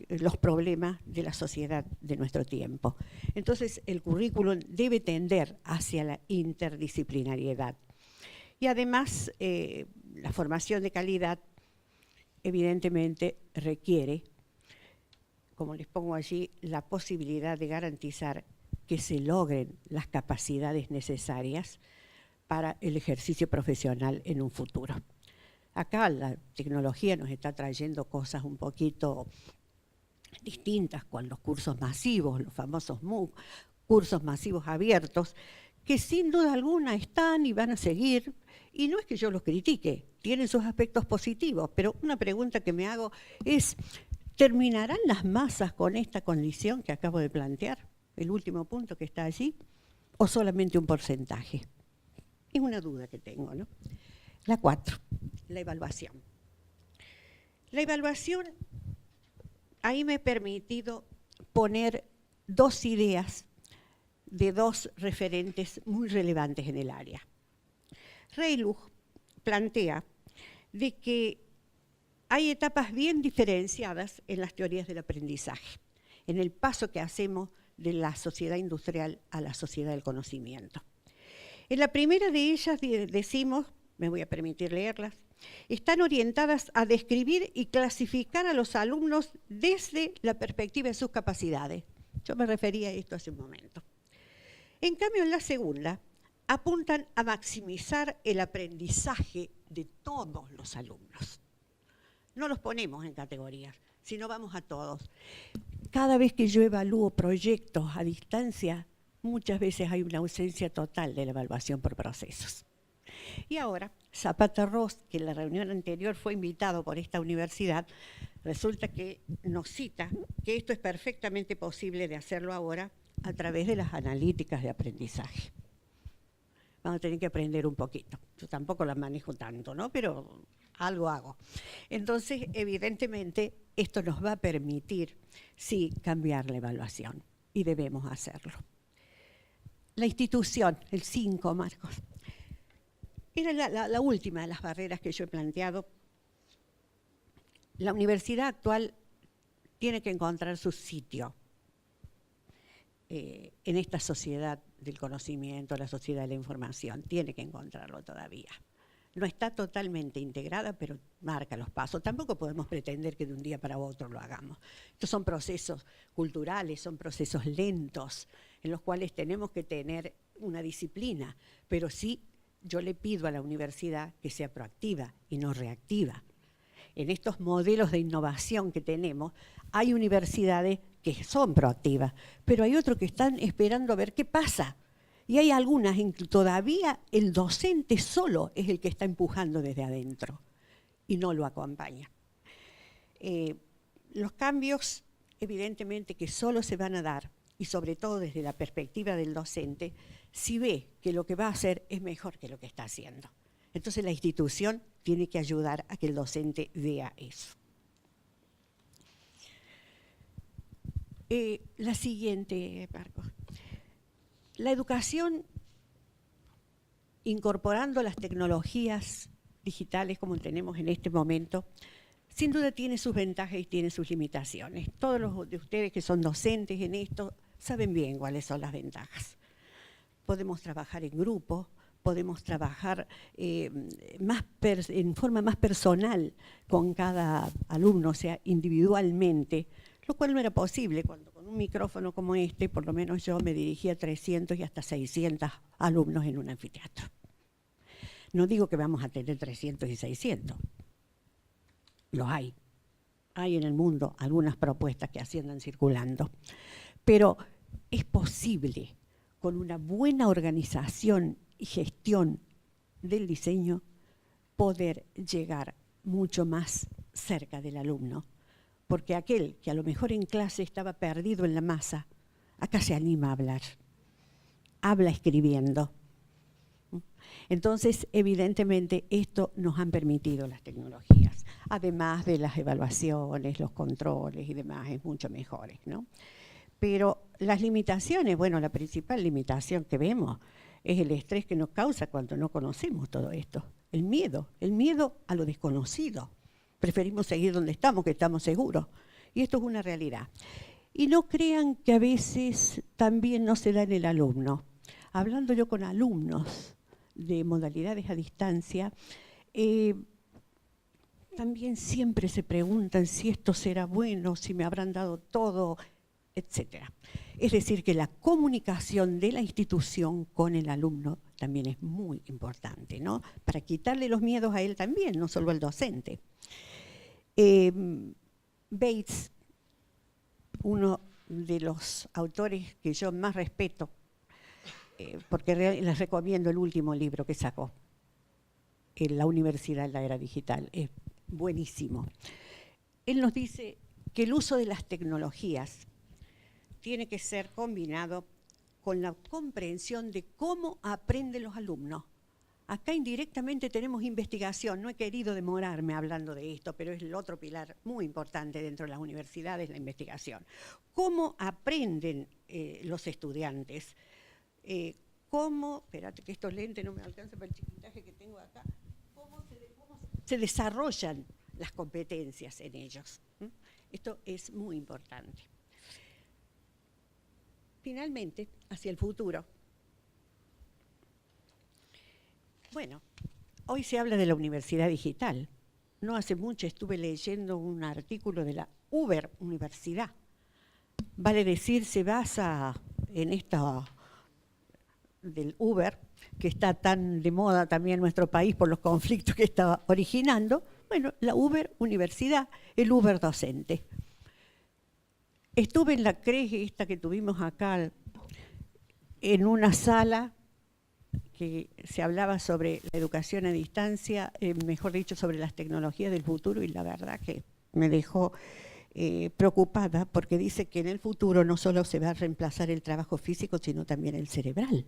los problemas de la sociedad de nuestro tiempo. Entonces, el currículum debe tender hacia la interdisciplinariedad. Y además, la formación de calidad evidentemente requiere, como les pongo allí, la posibilidad de garantizar que se logren las capacidades necesarias para el ejercicio profesional en un futuro. Acá la tecnología nos está trayendo cosas un poquito distintas con los cursos masivos, los famosos MOOC, cursos masivos abiertos, que sin duda alguna están y van a seguir, y no es que yo los critique, tienen sus aspectos positivos, pero una pregunta que me hago es, ¿terminarán las masas con esta condición que acabo de plantear? El último punto que está allí, ¿o solamente un porcentaje? Es una duda que tengo, ¿no? La 4, la evaluación. La evaluación, ahí me he permitido poner 2 ideas de 2 referentes muy relevantes en el área. Reiluch plantea de que hay etapas bien diferenciadas en las teorías del aprendizaje, en el paso que hacemos de la sociedad industrial a la sociedad del conocimiento. En la primera de ellas decimos, me voy a permitir leerlas, están orientadas a describir y clasificar a los alumnos desde la perspectiva de sus capacidades. Yo me refería a esto hace un momento. En cambio, en la segunda, apuntan a maximizar el aprendizaje de todos los alumnos. No los ponemos en categorías, sino vamos a todos. cada vez que yo evalúo proyectos a distancia, muchas veces hay una ausencia total de la evaluación por procesos. Y ahora, Zapata Ross, que en la reunión anterior fue invitado por esta universidad, resulta que nos cita que esto es perfectamente posible de hacerlo ahora a través de las analíticas de aprendizaje. Vamos a tener que aprender un poquito. Yo tampoco las manejo tanto, ¿no? Pero algo hago. Entonces, evidentemente, esto nos va a permitir, sí, cambiar la evaluación, y debemos hacerlo. La institución, el 5, Marcos, era la última de las barreras que yo he planteado. La universidad actual tiene que encontrar su sitio en esta sociedad del conocimiento, la sociedad de la información. Tiene que encontrarlo todavía. No está totalmente integrada, pero marca los pasos. Tampoco podemos pretender que de un día para otro lo hagamos. Estos son procesos culturales, son procesos lentos, en los cuales tenemos que tener una disciplina, pero sí yo le pido a la universidad que sea proactiva y no reactiva. En estos modelos de innovación que tenemos, hay universidades que son proactivas, pero hay otros que están esperando a ver qué pasa. Y hay algunas en que todavía el docente solo es el que está empujando desde adentro y no lo acompaña. Los cambios, evidentemente, que solo se van a dar, y sobre todo desde la perspectiva del docente, si ve que lo que va a hacer es mejor que lo que está haciendo. Entonces la institución tiene que ayudar a que el docente vea eso. La siguiente, Marcos. La educación, incorporando las tecnologías digitales como tenemos en este momento, sin duda tiene sus ventajas y tiene sus limitaciones. Todos los de ustedes que son docentes en esto saben bien cuáles son las ventajas. Podemos trabajar en grupo, podemos trabajar en forma más personal con cada alumno, o sea, individualmente, lo cual no era posible cuando con un micrófono como este, por lo menos yo me dirigía a 300 y hasta 600 alumnos en un anfiteatro. No digo que vamos a tener 300 y 600, los hay. Hay en el mundo algunas propuestas que así andan circulando, pero es posible con una buena organización y gestión del diseño poder llegar mucho más cerca del alumno. Porque aquel que a lo mejor en clase estaba perdido en la masa, acá se anima a hablar, habla escribiendo. Entonces, evidentemente, esto nos han permitido las tecnologías, además de las evaluaciones, los controles y demás, es mucho mejores, ¿no? Pero las limitaciones, bueno, la principal limitación que vemos es el estrés que nos causa cuando no conocemos todo esto, el miedo a lo desconocido. Preferimos seguir donde estamos, que estamos seguros. Y esto es una realidad. Y no crean que a veces también no se da en el alumno. Hablando yo con alumnos de modalidades a distancia, también siempre se preguntan si esto será bueno, si me habrán dado todo, etc. Es decir, que la comunicación de la institución con el alumno también es muy importante, ¿no? Para quitarle los miedos a él también, no solo al docente. Bates, uno de los autores que yo más respeto, porque les recomiendo el último libro que sacó, La Universidad en la Era Digital, es buenísimo. Él nos dice que el uso de las tecnologías tiene que ser combinado con la comprensión de cómo aprenden los alumnos. Acá indirectamente tenemos investigación, no he querido demorarme hablando de esto, pero es el otro pilar muy importante dentro de las universidades, la investigación. ¿Cómo aprenden los estudiantes? Espérate que estos lentes no me alcanzan para el chiquitaje que tengo acá, ¿cómo se desarrollan las competencias en ellos? Esto es muy importante. Finalmente, hacia el futuro. Bueno, hoy se habla de la universidad digital. No hace mucho estuve leyendo un artículo de la Uber Universidad. Vale decir, se basa en esta del Uber, que está tan de moda también en nuestro país por los conflictos que está originando. Bueno, la Uber Universidad, el Uber docente. Estuve en la CREG esta que tuvimos acá, en una sala que se hablaba sobre la educación a distancia, mejor dicho, sobre las tecnologías del futuro, y la verdad que me dejó preocupada, porque dice que en el futuro no solo se va a reemplazar el trabajo físico, sino también el cerebral.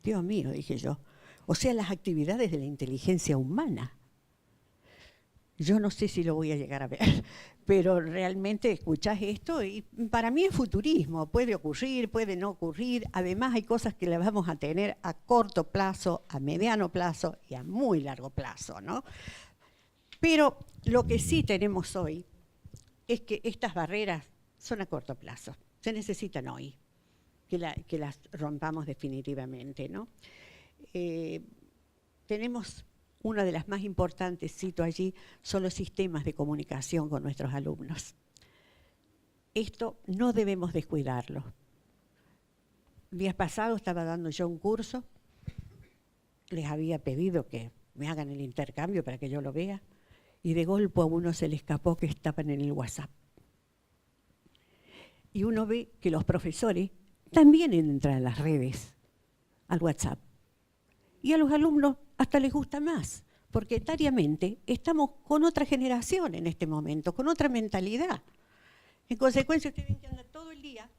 Dios mío, dije yo. O sea, las actividades de la inteligencia humana. Yo no sé si lo voy a llegar a ver, pero realmente escuchás esto y para mí es futurismo. Puede ocurrir, puede no ocurrir. Además hay cosas que las vamos a tener a corto plazo, a mediano plazo y a muy largo plazo, ¿no? Pero lo que sí tenemos hoy es que estas barreras son a corto plazo. Se necesitan hoy, que las rompamos definitivamente, ¿no? Tenemos una de las más importantes, cito allí, son los sistemas de comunicación con nuestros alumnos. Esto no debemos descuidarlo. Días pasados estaba dando yo un curso, les había pedido que me hagan el intercambio para que yo lo vea, y de golpe a uno se le escapó que estaban en el WhatsApp. Y uno ve que los profesores también entran a las redes, al WhatsApp. Y a los alumnos hasta les gusta más, porque etariamente estamos con otra generación en este momento, con otra mentalidad. En consecuencia, ustedes ven que anda todo el día,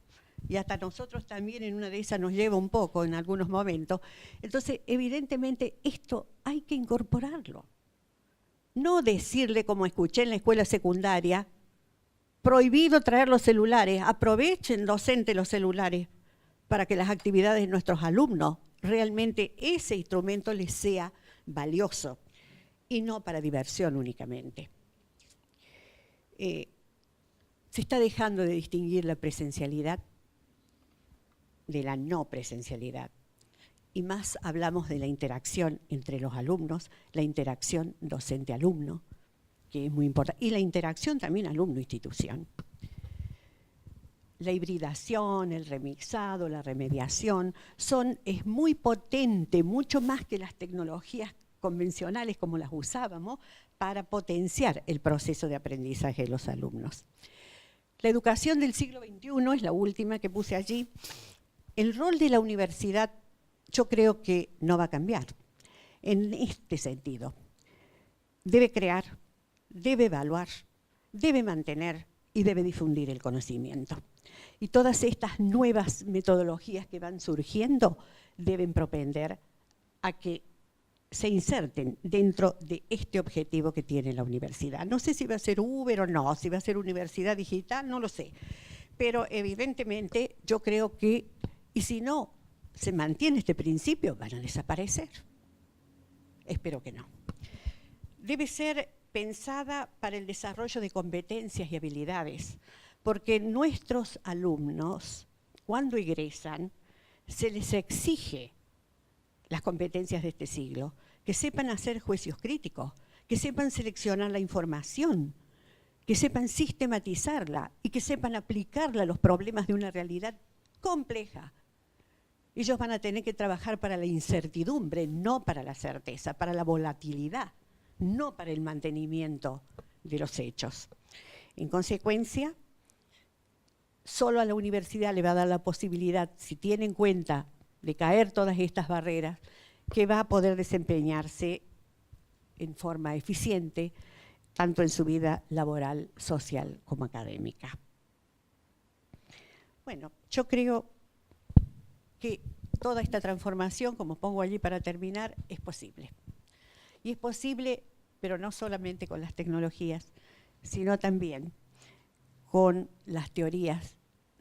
y hasta nosotros también en una de esas nos lleva un poco en algunos momentos. Entonces, evidentemente, esto hay que incorporarlo. No decirle, como escuché en la escuela secundaria, prohibido traer los celulares, aprovechen docentes los celulares para que las actividades de nuestros alumnos realmente ese instrumento les sea valioso y no para diversión únicamente. Se está dejando de distinguir la presencialidad de la no presencialidad. Y más hablamos de la interacción entre los alumnos, la interacción docente-alumno, que es muy importante, y la interacción también alumno-institución. La hibridación, el remixado, la remediación, es muy potente, mucho más que las tecnologías convencionales como las usábamos, para potenciar el proceso de aprendizaje de los alumnos. La educación del siglo XXI es la última que puse allí. El rol de la universidad yo creo que no va a cambiar en este sentido. Debe crear, debe evaluar, debe mantener y debe difundir el conocimiento. Y todas estas nuevas metodologías que van surgiendo deben propender a que se inserten dentro de este objetivo que tiene la universidad. No sé si va a ser Uber o no, si va a ser universidad digital, no lo sé. Pero evidentemente yo creo que, y si no se mantiene este principio, van a desaparecer. Espero que no. Debe ser pensada para el desarrollo de competencias y habilidades, porque nuestros alumnos, cuando egresan, se les exige las competencias de este siglo, que sepan hacer juicios críticos, que sepan seleccionar la información, que sepan sistematizarla y que sepan aplicarla a los problemas de una realidad compleja. Ellos van a tener que trabajar para la incertidumbre, no para la certeza, para la volatilidad, no para el mantenimiento de los hechos. En consecuencia, solo a la universidad le va a dar la posibilidad, si tiene en cuenta de caer todas estas barreras, que va a poder desempeñarse en forma eficiente, tanto en su vida laboral, social como académica. Bueno, yo creo que toda esta transformación, como pongo allí para terminar, es posible. Y es posible, pero no solamente con las tecnologías, sino también con las teorías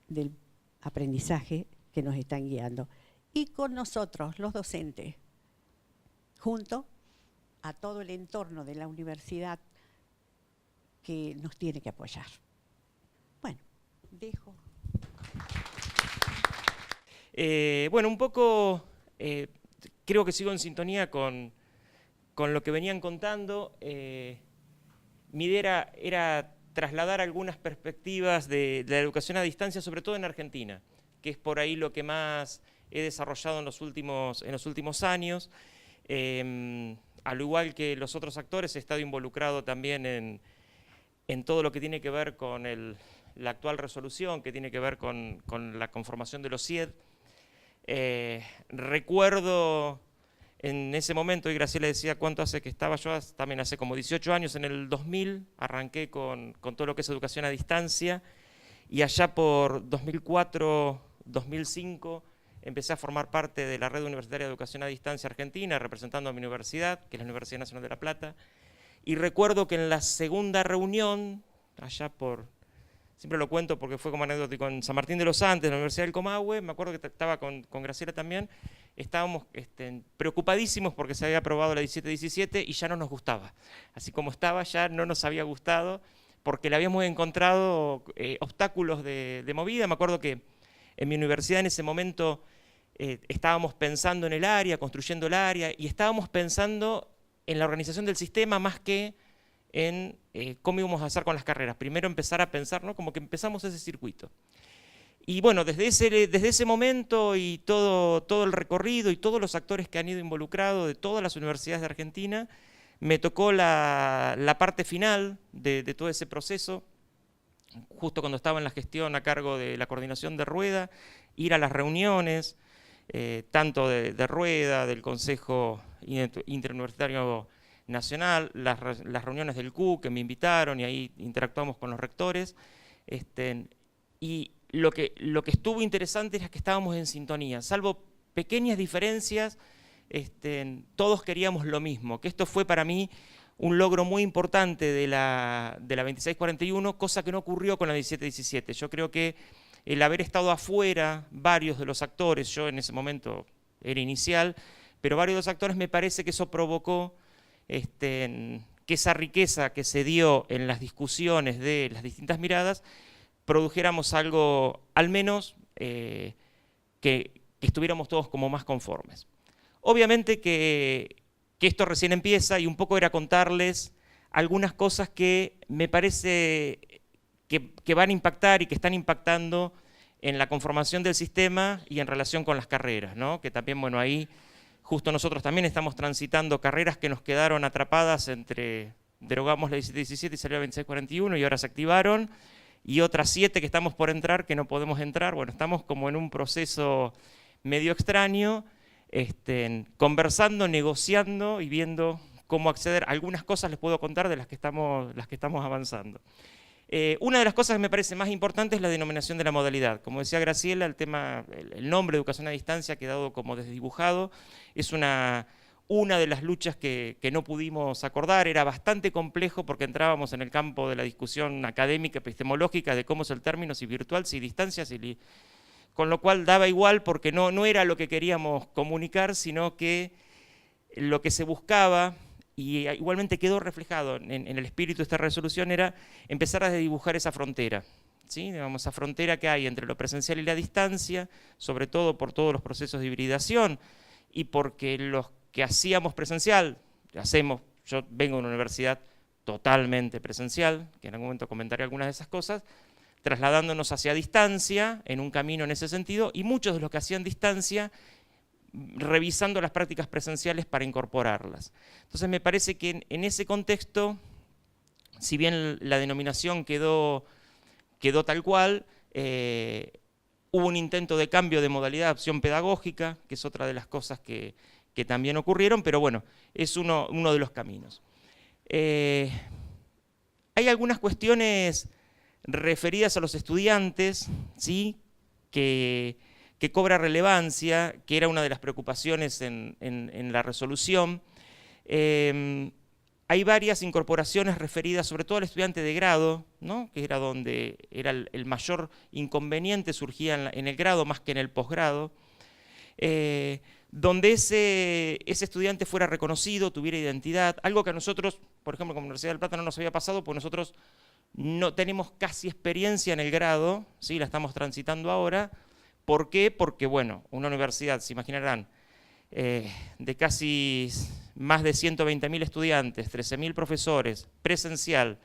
del aprendizaje que nos están guiando. Y con nosotros, los docentes, junto a todo el entorno de la universidad que nos tiene que apoyar. Bueno, dejo. Bueno, un poco creo que sigo en sintonía con lo que venían contando. Mi idea era trasladar algunas perspectivas de la educación a distancia, sobre todo en Argentina, que es por ahí lo que más he desarrollado en los últimos años. Al igual que los otros actores, he estado involucrado también en todo lo que tiene que ver con el la actual resolución que tiene que ver con la conformación de los CIED. Recuerdo en ese momento, y Graciela decía cuánto hace que estaba, yo también hace como 18 años, en el 2000, arranqué con todo lo que es educación a distancia, y allá por 2004, 2005, empecé a formar parte de la Red Universitaria de Educación a Distancia Argentina, representando a mi universidad, que es la Universidad Nacional de La Plata, y recuerdo que en la segunda reunión, allá por, siempre lo cuento porque fue como anecdótico, en San Martín de los Andes, en la Universidad del Comahue, me acuerdo que estaba con Graciela también, estábamos preocupadísimos porque se había aprobado la 1717 y ya no nos gustaba. Así como estaba, ya no nos había gustado, porque le habíamos encontrado obstáculos de movida. Me acuerdo que en mi universidad en ese momento estábamos pensando en el área, construyendo el área, y estábamos pensando en la organización del sistema más que en cómo íbamos a hacer con las carreras. Primero empezar a pensar, ¿no? Como que empezamos ese circuito. Y bueno, desde ese momento y todo el recorrido y todos los actores que han ido involucrados de todas las universidades de Argentina, me tocó la parte final de todo ese proceso, justo cuando estaba en la gestión a cargo de la coordinación de Rueda, ir a las reuniones, tanto de Rueda, del Consejo Interuniversitario Nacional, las reuniones del CU que me invitaron y ahí interactuamos con los rectores. Y lo que estuvo interesante es que estábamos en sintonía, salvo pequeñas diferencias, todos queríamos lo mismo, que esto fue para mí un logro muy importante de la 2641, cosa que no ocurrió con la 1717. Yo creo que el haber estado afuera, varios de los actores, yo en ese momento era inicial, pero varios de los actores, me parece que eso provocó que esa riqueza que se dio en las discusiones de las distintas miradas, produjéramos algo, al menos, que estuviéramos todos como más conformes. Obviamente que esto recién empieza y un poco era contarles algunas cosas que me parece que van a impactar y que están impactando en la conformación del sistema y en relación con las carreras, ¿no? Que también, bueno, ahí justo nosotros también estamos transitando carreras que nos quedaron atrapadas entre, derogamos la 1717 y salió la 2641 y ahora se activaron, y otras 7 que estamos por entrar que no podemos entrar. Bueno, estamos como en un proceso medio extraño, conversando, negociando y viendo cómo acceder. Algunas cosas les puedo contar de las que estamos avanzando. Una de las cosas que me parece más importante es la denominación de la modalidad. Como decía Graciela, el nombre de educación a distancia ha quedado como desdibujado. Es una de las luchas que no pudimos acordar. Era bastante complejo porque entrábamos en el campo de la discusión académica, epistemológica, de cómo es el término, si virtual, si distancia, con lo cual daba igual porque no era lo que queríamos comunicar, sino que lo que se buscaba, y igualmente quedó reflejado en el espíritu de esta resolución, era empezar a dibujar esa frontera, ¿sí? Digamos, esa frontera que hay entre lo presencial y la distancia, sobre todo por todos los procesos de hibridación, y porque los que hacíamos presencial, yo vengo de una universidad totalmente presencial, que en algún momento comentaré algunas de esas cosas, trasladándonos hacia distancia, en un camino en ese sentido, y muchos de los que hacían distancia, revisando las prácticas presenciales para incorporarlas. Entonces me parece que en ese contexto, si bien la denominación quedó tal cual, hubo un intento de cambio de modalidad de opción pedagógica, que es otra de las cosas que también ocurrieron, pero bueno, es uno de los caminos. Hay algunas cuestiones referidas a los estudiantes, ¿sí? que cobra relevancia, que era una de las preocupaciones en la resolución. Hay varias incorporaciones referidas sobre todo al estudiante de grado, ¿no? Que era donde era el mayor inconveniente, surgía en el grado más que en el posgrado, donde ese estudiante fuera reconocido, tuviera identidad, algo que a nosotros, por ejemplo, como Universidad del Plata no nos había pasado, pues nosotros no tenemos casi experiencia en el grado, ¿sí? La estamos transitando ahora. ¿Por qué? Porque, bueno, una universidad, se imaginarán, de casi más de 120.000 estudiantes, 13.000 profesores, presencial,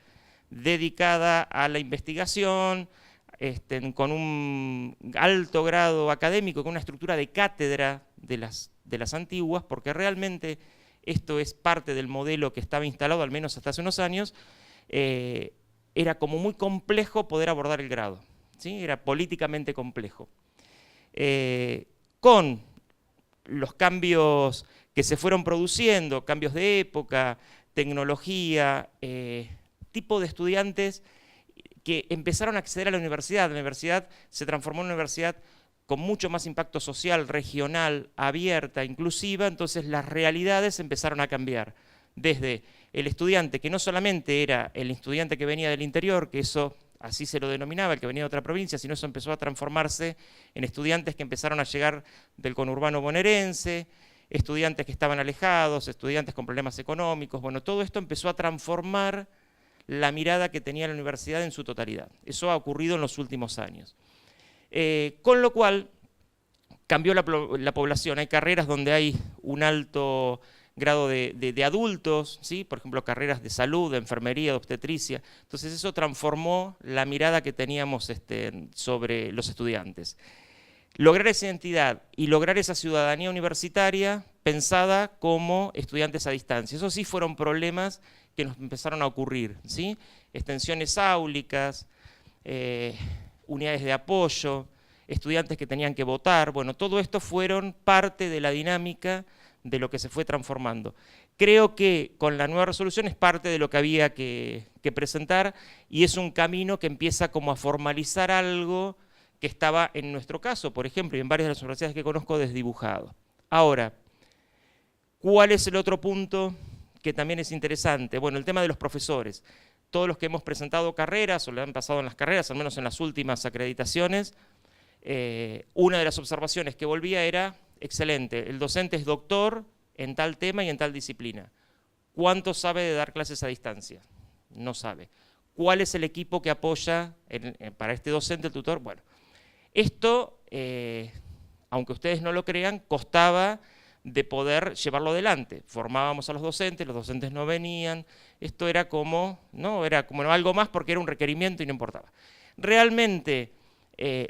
dedicada a la investigación, con un alto grado académico, con una estructura de cátedra de las antiguas, porque realmente esto es parte del modelo que estaba instalado, al menos hasta hace unos años, era como muy complejo poder abordar el grado, ¿sí? Era políticamente complejo. Con los cambios que se fueron produciendo, cambios de época, tecnología, tipo de estudiantes que empezaron a acceder a la universidad se transformó en una universidad con mucho más impacto social, regional, abierta, inclusiva, entonces las realidades empezaron a cambiar. Desde el estudiante, que no solamente era el estudiante que venía del interior, que eso así se lo denominaba, el que venía de otra provincia, sino eso empezó a transformarse en estudiantes que empezaron a llegar del conurbano bonaerense, estudiantes que estaban alejados, estudiantes con problemas económicos, bueno, todo esto empezó a transformar la mirada que tenía la universidad en su totalidad. Eso ha ocurrido en los últimos años. Con lo cual, cambió la población. Hay carreras donde hay un alto grado de adultos, ¿sí? Por ejemplo, carreras de salud, de enfermería, de obstetricia. Entonces eso transformó la mirada que teníamos sobre los estudiantes. Lograr esa identidad y lograr esa ciudadanía universitaria pensada como estudiantes a distancia. Eso sí fueron problemas que nos empezaron a ocurrir, ¿sí? Extensiones áulicas, unidades de apoyo, estudiantes que tenían que votar, bueno, todo esto fueron parte de la dinámica de lo que se fue transformando. Creo que con la nueva resolución es parte de lo que había que presentar y es un camino que empieza como a formalizar algo que estaba en nuestro caso, por ejemplo, y en varias de las universidades que conozco, desdibujado. Ahora, ¿cuál es el otro punto que también es interesante? Bueno, el tema de los profesores. Todos los que hemos presentado carreras, o le han pasado en las carreras, al menos en las últimas acreditaciones, una de las observaciones que volvía era, excelente, el docente es doctor en tal tema y en tal disciplina. ¿Cuánto sabe de dar clases a distancia? No sabe. ¿Cuál es el equipo que apoya para este docente, el tutor? Bueno, esto, aunque ustedes no lo crean, costaba de poder llevarlo adelante. Formábamos a los docentes no venían, esto era como, ¿no? Era como algo más porque era un requerimiento y no importaba. Realmente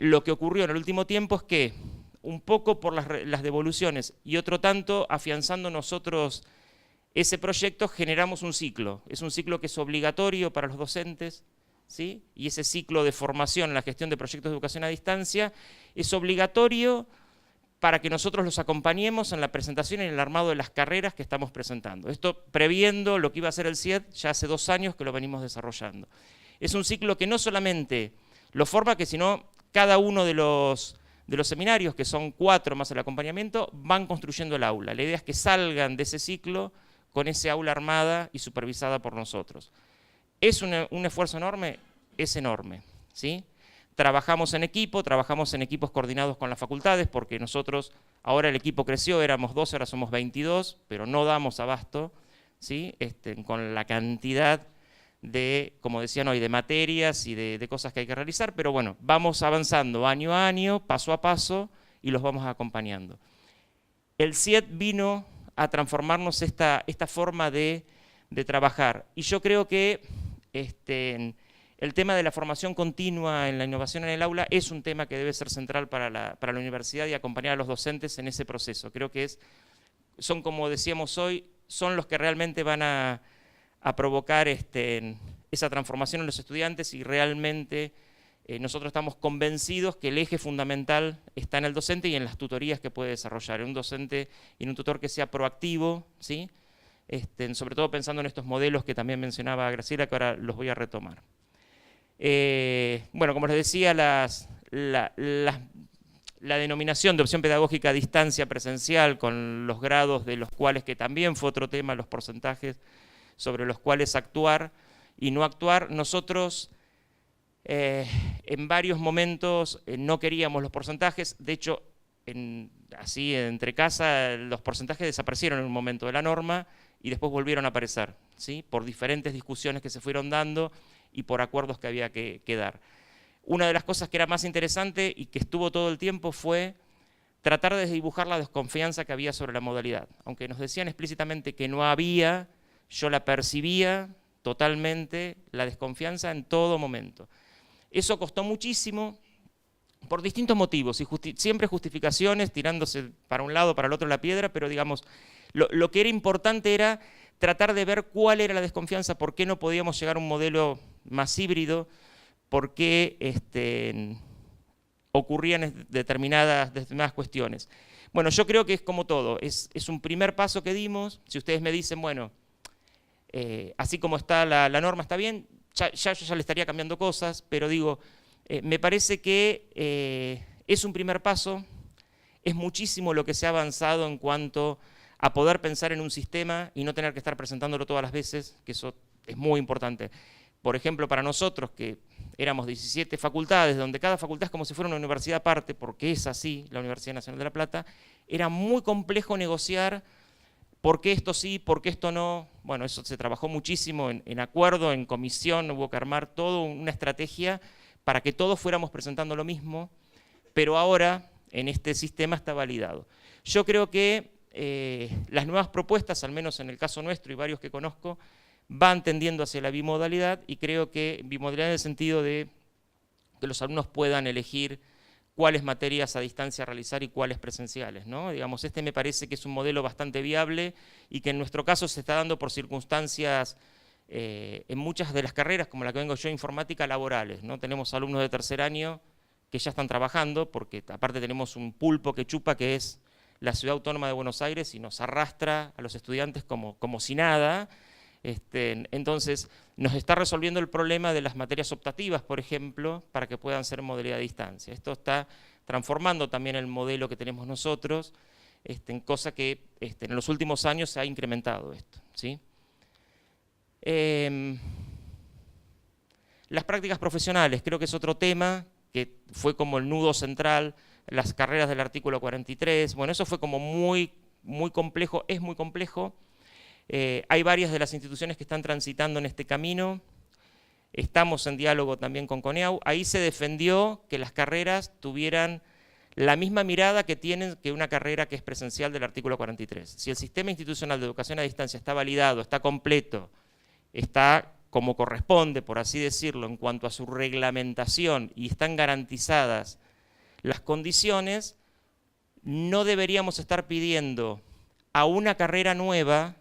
lo que ocurrió en el último tiempo es que, un poco por las devoluciones y otro tanto afianzando nosotros ese proyecto, generamos un ciclo. Es un ciclo que es obligatorio para los docentes, ¿sí? Y ese ciclo de formación en la gestión de proyectos de educación a distancia es obligatorio para que nosotros los acompañemos en la presentación y en el armado de las carreras que estamos presentando. Esto previendo lo que iba a ser el CIED ya hace 2 años que lo venimos desarrollando. Es un ciclo que no solamente lo forma, que sino cada uno de los seminarios, que son 4 más el acompañamiento, van construyendo el aula. La idea es que salgan de ese ciclo con ese aula armada y supervisada por nosotros. ¿Es un esfuerzo enorme? Es enorme, ¿sí? Trabajamos en equipos coordinados con las facultades, porque nosotros, ahora el equipo creció, éramos 12, ahora somos 22, pero no damos abasto, ¿sí? Con la cantidad de, como decían hoy, de materias y de cosas que hay que realizar, pero bueno, vamos avanzando año a año, paso a paso, y los vamos acompañando. El CIED vino a transformarnos esta forma de trabajar, y yo creo que el tema de la formación continua en la innovación en el aula es un tema que debe ser central para la universidad y acompañar a los docentes en ese proceso. Creo que son, como decíamos hoy, son los que realmente van a provocar esa transformación en los estudiantes, y realmente nosotros estamos convencidos que el eje fundamental está en el docente y en las tutorías que puede desarrollar. Un docente y un tutor que sea proactivo, ¿sí? Sobre todo pensando en estos modelos que también mencionaba Graciela, que ahora los voy a retomar. Bueno, como les decía, la denominación de opción pedagógica a distancia presencial, con los grados de los cuales, que también fue otro tema, los porcentajes sobre los cuales actuar y no actuar. Nosotros en varios momentos no queríamos los porcentajes, de hecho, así entre casa, los porcentajes desaparecieron en un momento de la norma y después volvieron a aparecer, ¿sí? Por diferentes discusiones que se fueron dando y por acuerdos que había que dar. Una de las cosas que era más interesante y que estuvo todo el tiempo fue tratar de desdibujar la desconfianza que había sobre la modalidad. Aunque nos decían explícitamente que no había, yo la percibía totalmente, la desconfianza en todo momento. Eso costó muchísimo por distintos motivos, y siempre justificaciones, tirándose para un lado, para el otro la piedra, pero digamos, lo que era importante era tratar de ver cuál era la desconfianza, por qué no podíamos llegar a un modelo más híbrido, por qué ocurrían determinadas cuestiones. Bueno, yo creo que es como todo, es un primer paso que dimos. Si ustedes me dicen, bueno, así como está la norma está bien, yo ya le estaría cambiando cosas, pero digo, me parece que es un primer paso, es muchísimo lo que se ha avanzado en cuanto a poder pensar en un sistema y no tener que estar presentándolo todas las veces, que eso es muy importante. Por ejemplo, para nosotros, que éramos 17 facultades, donde cada facultad es como si fuera una universidad aparte, porque es así, la Universidad Nacional de La Plata, era muy complejo negociar por qué esto sí, por qué esto no. Bueno, eso se trabajó muchísimo en acuerdo, en comisión, hubo que armar toda una estrategia para que todos fuéramos presentando lo mismo, pero ahora en este sistema está validado. Yo creo que las nuevas propuestas, al menos en el caso nuestro y varios que conozco, van tendiendo hacia la bimodalidad, y creo que bimodalidad en el sentido de que los alumnos puedan elegir cuáles materias a distancia realizar y cuáles presenciales, ¿no? Digamos, me parece que es un modelo bastante viable y que en nuestro caso se está dando por circunstancias en muchas de las carreras, como la que vengo yo, informática, laborales, ¿no? Tenemos alumnos de tercer año que ya están trabajando, porque aparte tenemos un pulpo que chupa, que es la Ciudad Autónoma de Buenos Aires, y nos arrastra a los estudiantes como si nada. Entonces, nos está resolviendo el problema de las materias optativas, por ejemplo, para que puedan ser en modalidad de distancia. Esto está transformando también el modelo que tenemos nosotros, en cosa que en los últimos años se ha incrementado esto, ¿sí? Las prácticas profesionales, creo que es otro tema que fue como el nudo central, las carreras del artículo 43, bueno, eso fue como muy complejo, es muy complejo. Hay varias de las instituciones que están transitando en este camino, estamos en diálogo también con CONEAU. Ahí se defendió que las carreras tuvieran la misma mirada que tienen que una carrera que es presencial del artículo 43. Si el sistema institucional de educación a distancia está validado, está completo, está como corresponde, por así decirlo, en cuanto a su reglamentación, y están garantizadas las condiciones, no deberíamos estar pidiendo a una carrera nueva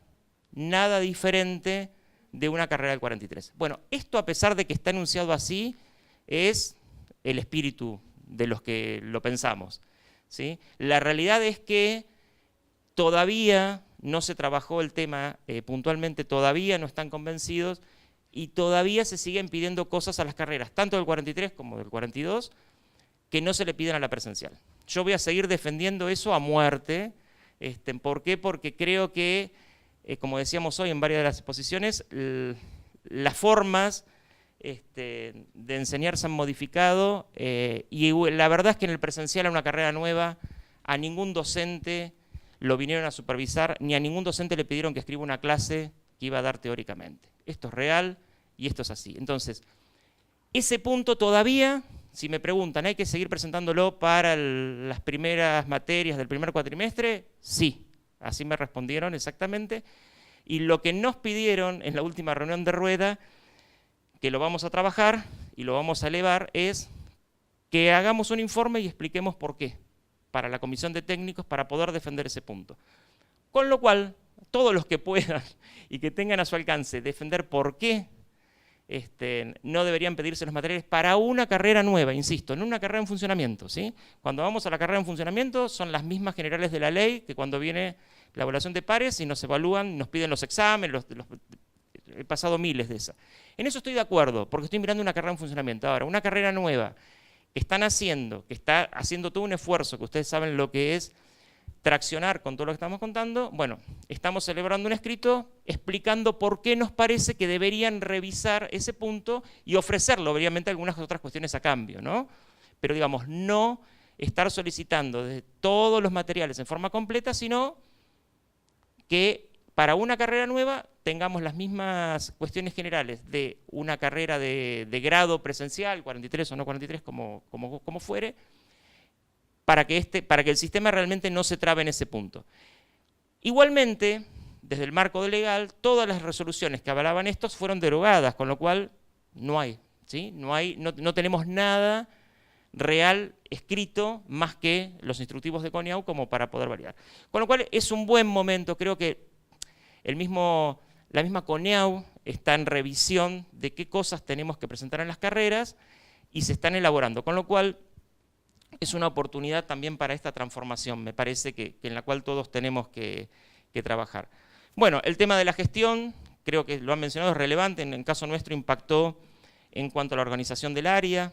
nada diferente de una carrera del 43. Bueno, esto, a pesar de que está enunciado así, es el espíritu de los que lo pensamos, ¿sí? La realidad es que todavía no se trabajó el tema puntualmente, todavía no están convencidos, y todavía se siguen pidiendo cosas a las carreras, tanto del 43 como del 42, que no se le piden a la presencial. Yo voy a seguir defendiendo eso a muerte. ¿Por qué? Porque creo que, como decíamos hoy en varias de las exposiciones, las formas de enseñar se han modificado, y la verdad es que en el presencial, a una carrera nueva, a ningún docente lo vinieron a supervisar, ni a ningún docente le pidieron que escriba una clase que iba a dar teóricamente. Esto es real y esto es así. Entonces, ese punto todavía, si me preguntan, ¿hay que seguir presentándolo para las primeras materias del primer cuatrimestre? Sí, así me respondieron exactamente. Y lo que nos pidieron en la última reunión de rueda, que lo vamos a trabajar y lo vamos a elevar, es que hagamos un informe y expliquemos por qué, para la comisión de técnicos, para poder defender ese punto. Con lo cual, todos los que puedan y que tengan a su alcance defender por qué no deberían pedirse los materiales para una carrera nueva, insisto, no una carrera en funcionamiento, ¿sí? Cuando vamos a la carrera en funcionamiento son las mismas generales de la ley que cuando viene la evaluación de pares y nos evalúan, nos piden los exámenes, he pasado miles de esas. En eso estoy de acuerdo, porque estoy mirando una carrera en funcionamiento. Ahora, una carrera nueva que están haciendo, que está haciendo todo un esfuerzo, que ustedes saben lo que es traccionar con todo lo que estamos contando, bueno, estamos celebrando un escrito explicando por qué nos parece que deberían revisar ese punto y ofrecerlo, obviamente, algunas otras cuestiones a cambio, ¿no? Pero digamos, no estar solicitando de todos los materiales en forma completa, sino que para una carrera nueva tengamos las mismas cuestiones generales de una carrera de grado presencial, 43 o no 43, como fuere, para que el sistema realmente no se trabe en ese punto. Igualmente, desde el marco legal, todas las resoluciones que avalaban estos fueron derogadas, con lo cual no hay, ¿sí? No tenemos nada real escrito más que los instructivos de CONEAU como para poder validar. Con lo cual es un buen momento, creo que la misma CONEAU está en revisión de qué cosas tenemos que presentar en las carreras y se están elaborando, con lo cual es una oportunidad también para esta transformación, me parece que en la cual todos tenemos que trabajar. Bueno, el tema de la gestión, creo que lo han mencionado, es relevante, en el caso nuestro impactó en cuanto a la organización del área,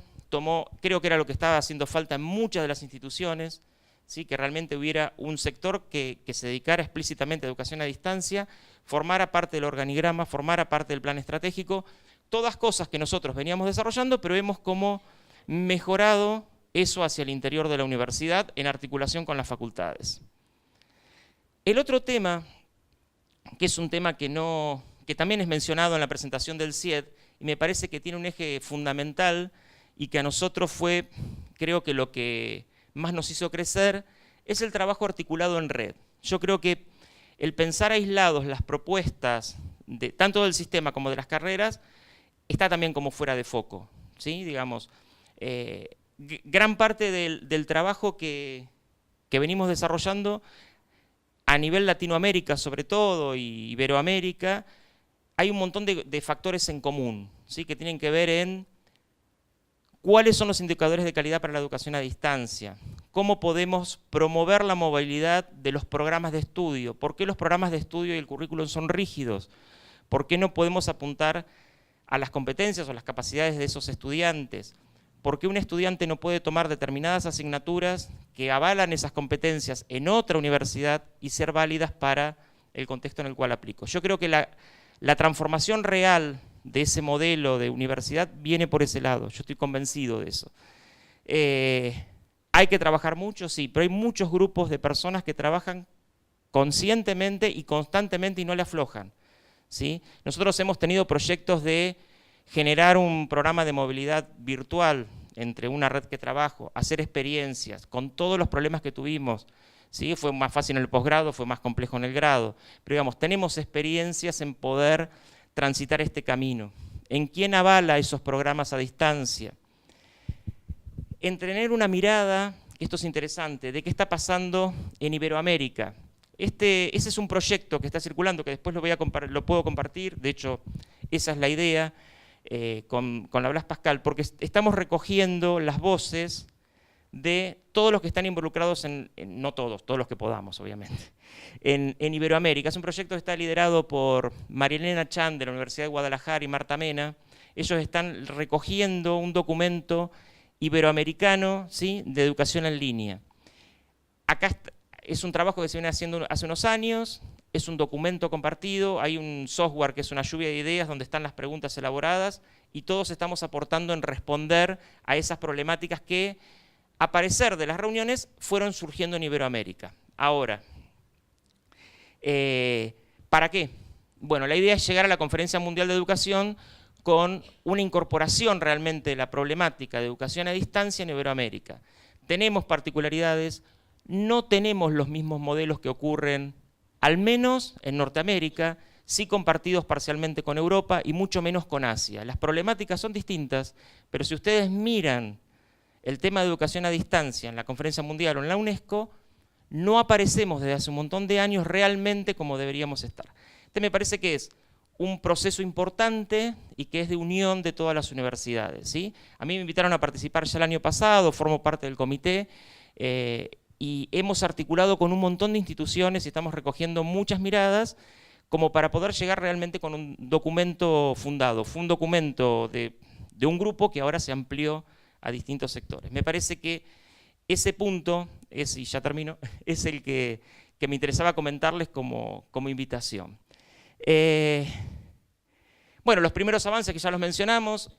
creo que era lo que estaba haciendo falta en muchas de las instituciones, ¿sí? Que realmente hubiera un sector que se dedicara explícitamente a educación a distancia, formara parte del organigrama, formara parte del plan estratégico, todas cosas que nosotros veníamos desarrollando, pero hemos como mejorado eso hacia el interior de la universidad en articulación con las facultades. El otro tema, que es un tema que también es mencionado en la presentación del CIED, y me parece que tiene un eje fundamental y que a nosotros fue, creo que lo que más nos hizo crecer, es el trabajo articulado en red. Yo creo que el pensar aislados las propuestas, tanto del sistema como de las carreras, está también como fuera de foco, ¿sí? Digamos, gran parte del trabajo que venimos desarrollando a nivel Latinoamérica sobre todo, y Iberoamérica, hay un montón de factores en común, ¿sí? Que tienen que ver en cuáles son los indicadores de calidad para la educación a distancia, cómo podemos promover la movilidad de los programas de estudio, por qué los programas de estudio y el currículum son rígidos, por qué no podemos apuntar a las competencias o las capacidades de esos estudiantes, por qué un estudiante no puede tomar determinadas asignaturas que avalan esas competencias en otra universidad y ser válidas para el contexto en el cual aplico. Yo creo que la transformación real de ese modelo de universidad viene por ese lado, yo estoy convencido de eso. Hay que trabajar mucho, sí, pero hay muchos grupos de personas que trabajan conscientemente y constantemente y no le aflojan, ¿sí? Nosotros hemos tenido proyectos de generar un programa de movilidad virtual entre una red que trabajo, hacer experiencias, con todos los problemas que tuvimos, ¿sí? Fue más fácil en el posgrado, fue más complejo en el grado, pero digamos, tenemos experiencias en poder transitar este camino. ¿En quién avala esos programas a distancia? En tener una mirada, esto es interesante, de qué está pasando en Iberoamérica. Ese es un proyecto que está circulando, que después lo puedo compartir, de hecho, esa es la idea, con la Blas Pascal, porque estamos recogiendo las voces de todos los que están involucrados no todos los que podamos, obviamente, en Iberoamérica. Es un proyecto que está liderado por Marielena Chan de la Universidad de Guadalajara y Marta Mena. Ellos están recogiendo un documento iberoamericano, ¿sí?, de educación en línea. Acá es un trabajo que se viene haciendo hace unos años, es un documento compartido, hay un software que es una lluvia de ideas donde están las preguntas elaboradas y todos estamos aportando en responder a esas problemáticas que, a parecer de las reuniones, fueron surgiendo en Iberoamérica. Ahora, ¿para qué? Bueno, la idea es llegar a la Conferencia Mundial de Educación con una incorporación realmente de la problemática de educación a distancia en Iberoamérica. Tenemos particularidades, no tenemos los mismos modelos que ocurren, al menos en Norteamérica, sí compartidos parcialmente con Europa y mucho menos con Asia. Las problemáticas son distintas, pero si ustedes miran el tema de educación a distancia en la Conferencia Mundial o en la UNESCO, no aparecemos desde hace un montón de años realmente como deberíamos estar. Este me parece que es un proceso importante y que es de unión de todas las universidades, ¿sí? A mí me invitaron a participar ya el año pasado, formo parte del comité, y hemos articulado con un montón de instituciones y estamos recogiendo muchas miradas como para poder llegar realmente con un documento fundado. Fue un documento de un grupo que ahora se amplió a distintos sectores. Me parece que ese punto, y ya termino, es el que me interesaba comentarles como invitación. Bueno, los primeros avances que ya los mencionamos,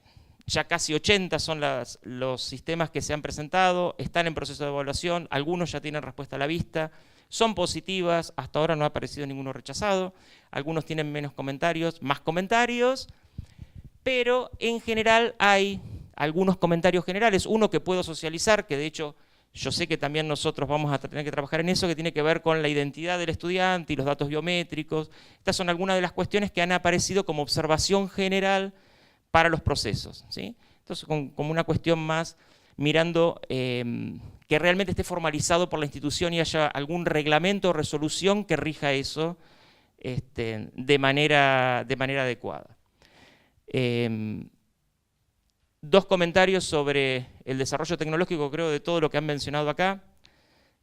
ya casi 80 son los sistemas que se han presentado, están en proceso de evaluación, algunos ya tienen respuesta a la vista, son positivas, hasta ahora no ha aparecido ninguno rechazado, algunos tienen menos comentarios, más comentarios, pero en general hay algunos comentarios generales, uno que puedo socializar, que de hecho yo sé que también nosotros vamos a tener que trabajar en eso, que tiene que ver con la identidad del estudiante y los datos biométricos. Estas son algunas de las cuestiones que han aparecido como observación general para los procesos, ¿sí? Entonces, como una cuestión más mirando que realmente esté formalizado por la institución y haya algún reglamento o resolución que rija eso de manera adecuada. Dos comentarios sobre el desarrollo tecnológico, creo, de todo lo que han mencionado acá.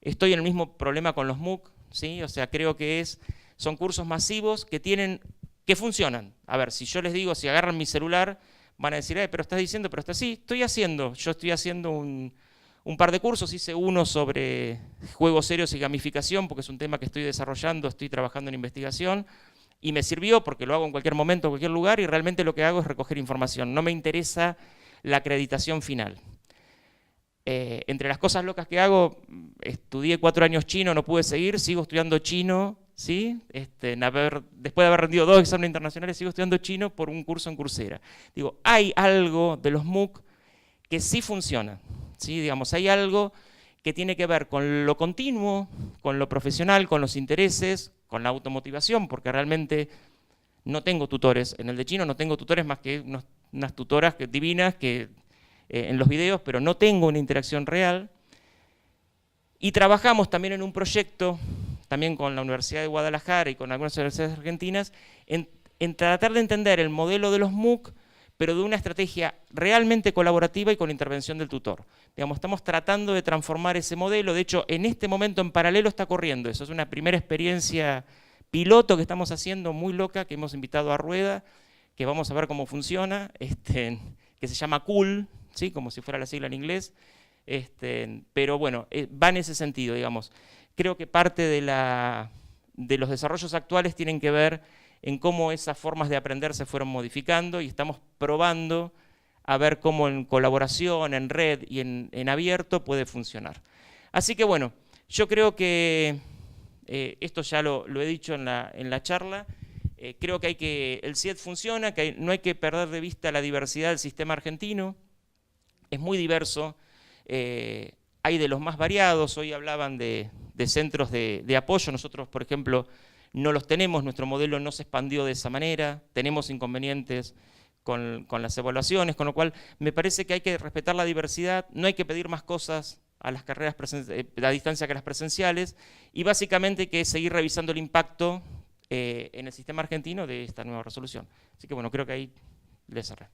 Estoy en el mismo problema con los MOOC, ¿sí? O sea, creo que son cursos masivos que funcionan. A ver, si yo les digo, si agarran mi celular, van a decir, pero estás diciendo, pero está así. Yo estoy haciendo un par de cursos, hice uno sobre juegos serios y gamificación, porque es un tema que estoy desarrollando, estoy trabajando en investigación, y me sirvió porque lo hago en cualquier momento, en cualquier lugar, y realmente lo que hago es recoger información. No me interesa la acreditación final. Entre las cosas locas que hago, estudié 4 años chino, no pude seguir, sigo estudiando chino, ¿sí? Después de haber rendido 2 exámenes internacionales, sigo estudiando chino por un curso en Coursera. Digo, hay algo de los MOOC que sí funciona, ¿sí? Digamos, hay algo que tiene que ver con lo continuo, con lo profesional, con los intereses, con la automotivación, porque realmente no tengo tutores. En el de chino no tengo tutores más que unas tutoras divinas que en los videos, pero no tengo una interacción real. Y trabajamos también en un proyecto, también con la Universidad de Guadalajara y con algunas universidades argentinas, en tratar de entender el modelo de los MOOC, pero de una estrategia realmente colaborativa y con la intervención del tutor. Digamos, estamos tratando de transformar ese modelo. De hecho, en este momento en paralelo está corriendo eso. Es una primera experiencia piloto que estamos haciendo muy loca, que hemos invitado a Rueda, que vamos a ver cómo funciona, que se llama COOL, ¿sí? Como si fuera la sigla en inglés. Pero bueno, va en ese sentido, digamos. Creo que parte de los desarrollos actuales tienen que ver en cómo esas formas de aprender se fueron modificando y estamos probando a ver cómo en colaboración, en red y en abierto puede funcionar. Así que bueno, yo creo que esto ya lo he dicho en la charla. Creo que el CIET funciona, que no hay que perder de vista la diversidad del sistema argentino. Es muy diverso, hay de los más variados. Hoy hablaban de centros de apoyo. Nosotros, por ejemplo, no los tenemos, nuestro modelo no se expandió de esa manera, tenemos inconvenientes con las evaluaciones, con lo cual me parece que hay que respetar la diversidad, no hay que pedir más cosas a las carreras a distancia que a las presenciales, y básicamente hay que seguir revisando el impacto en el sistema argentino de esta nueva resolución. Así que bueno, creo que ahí le cerré.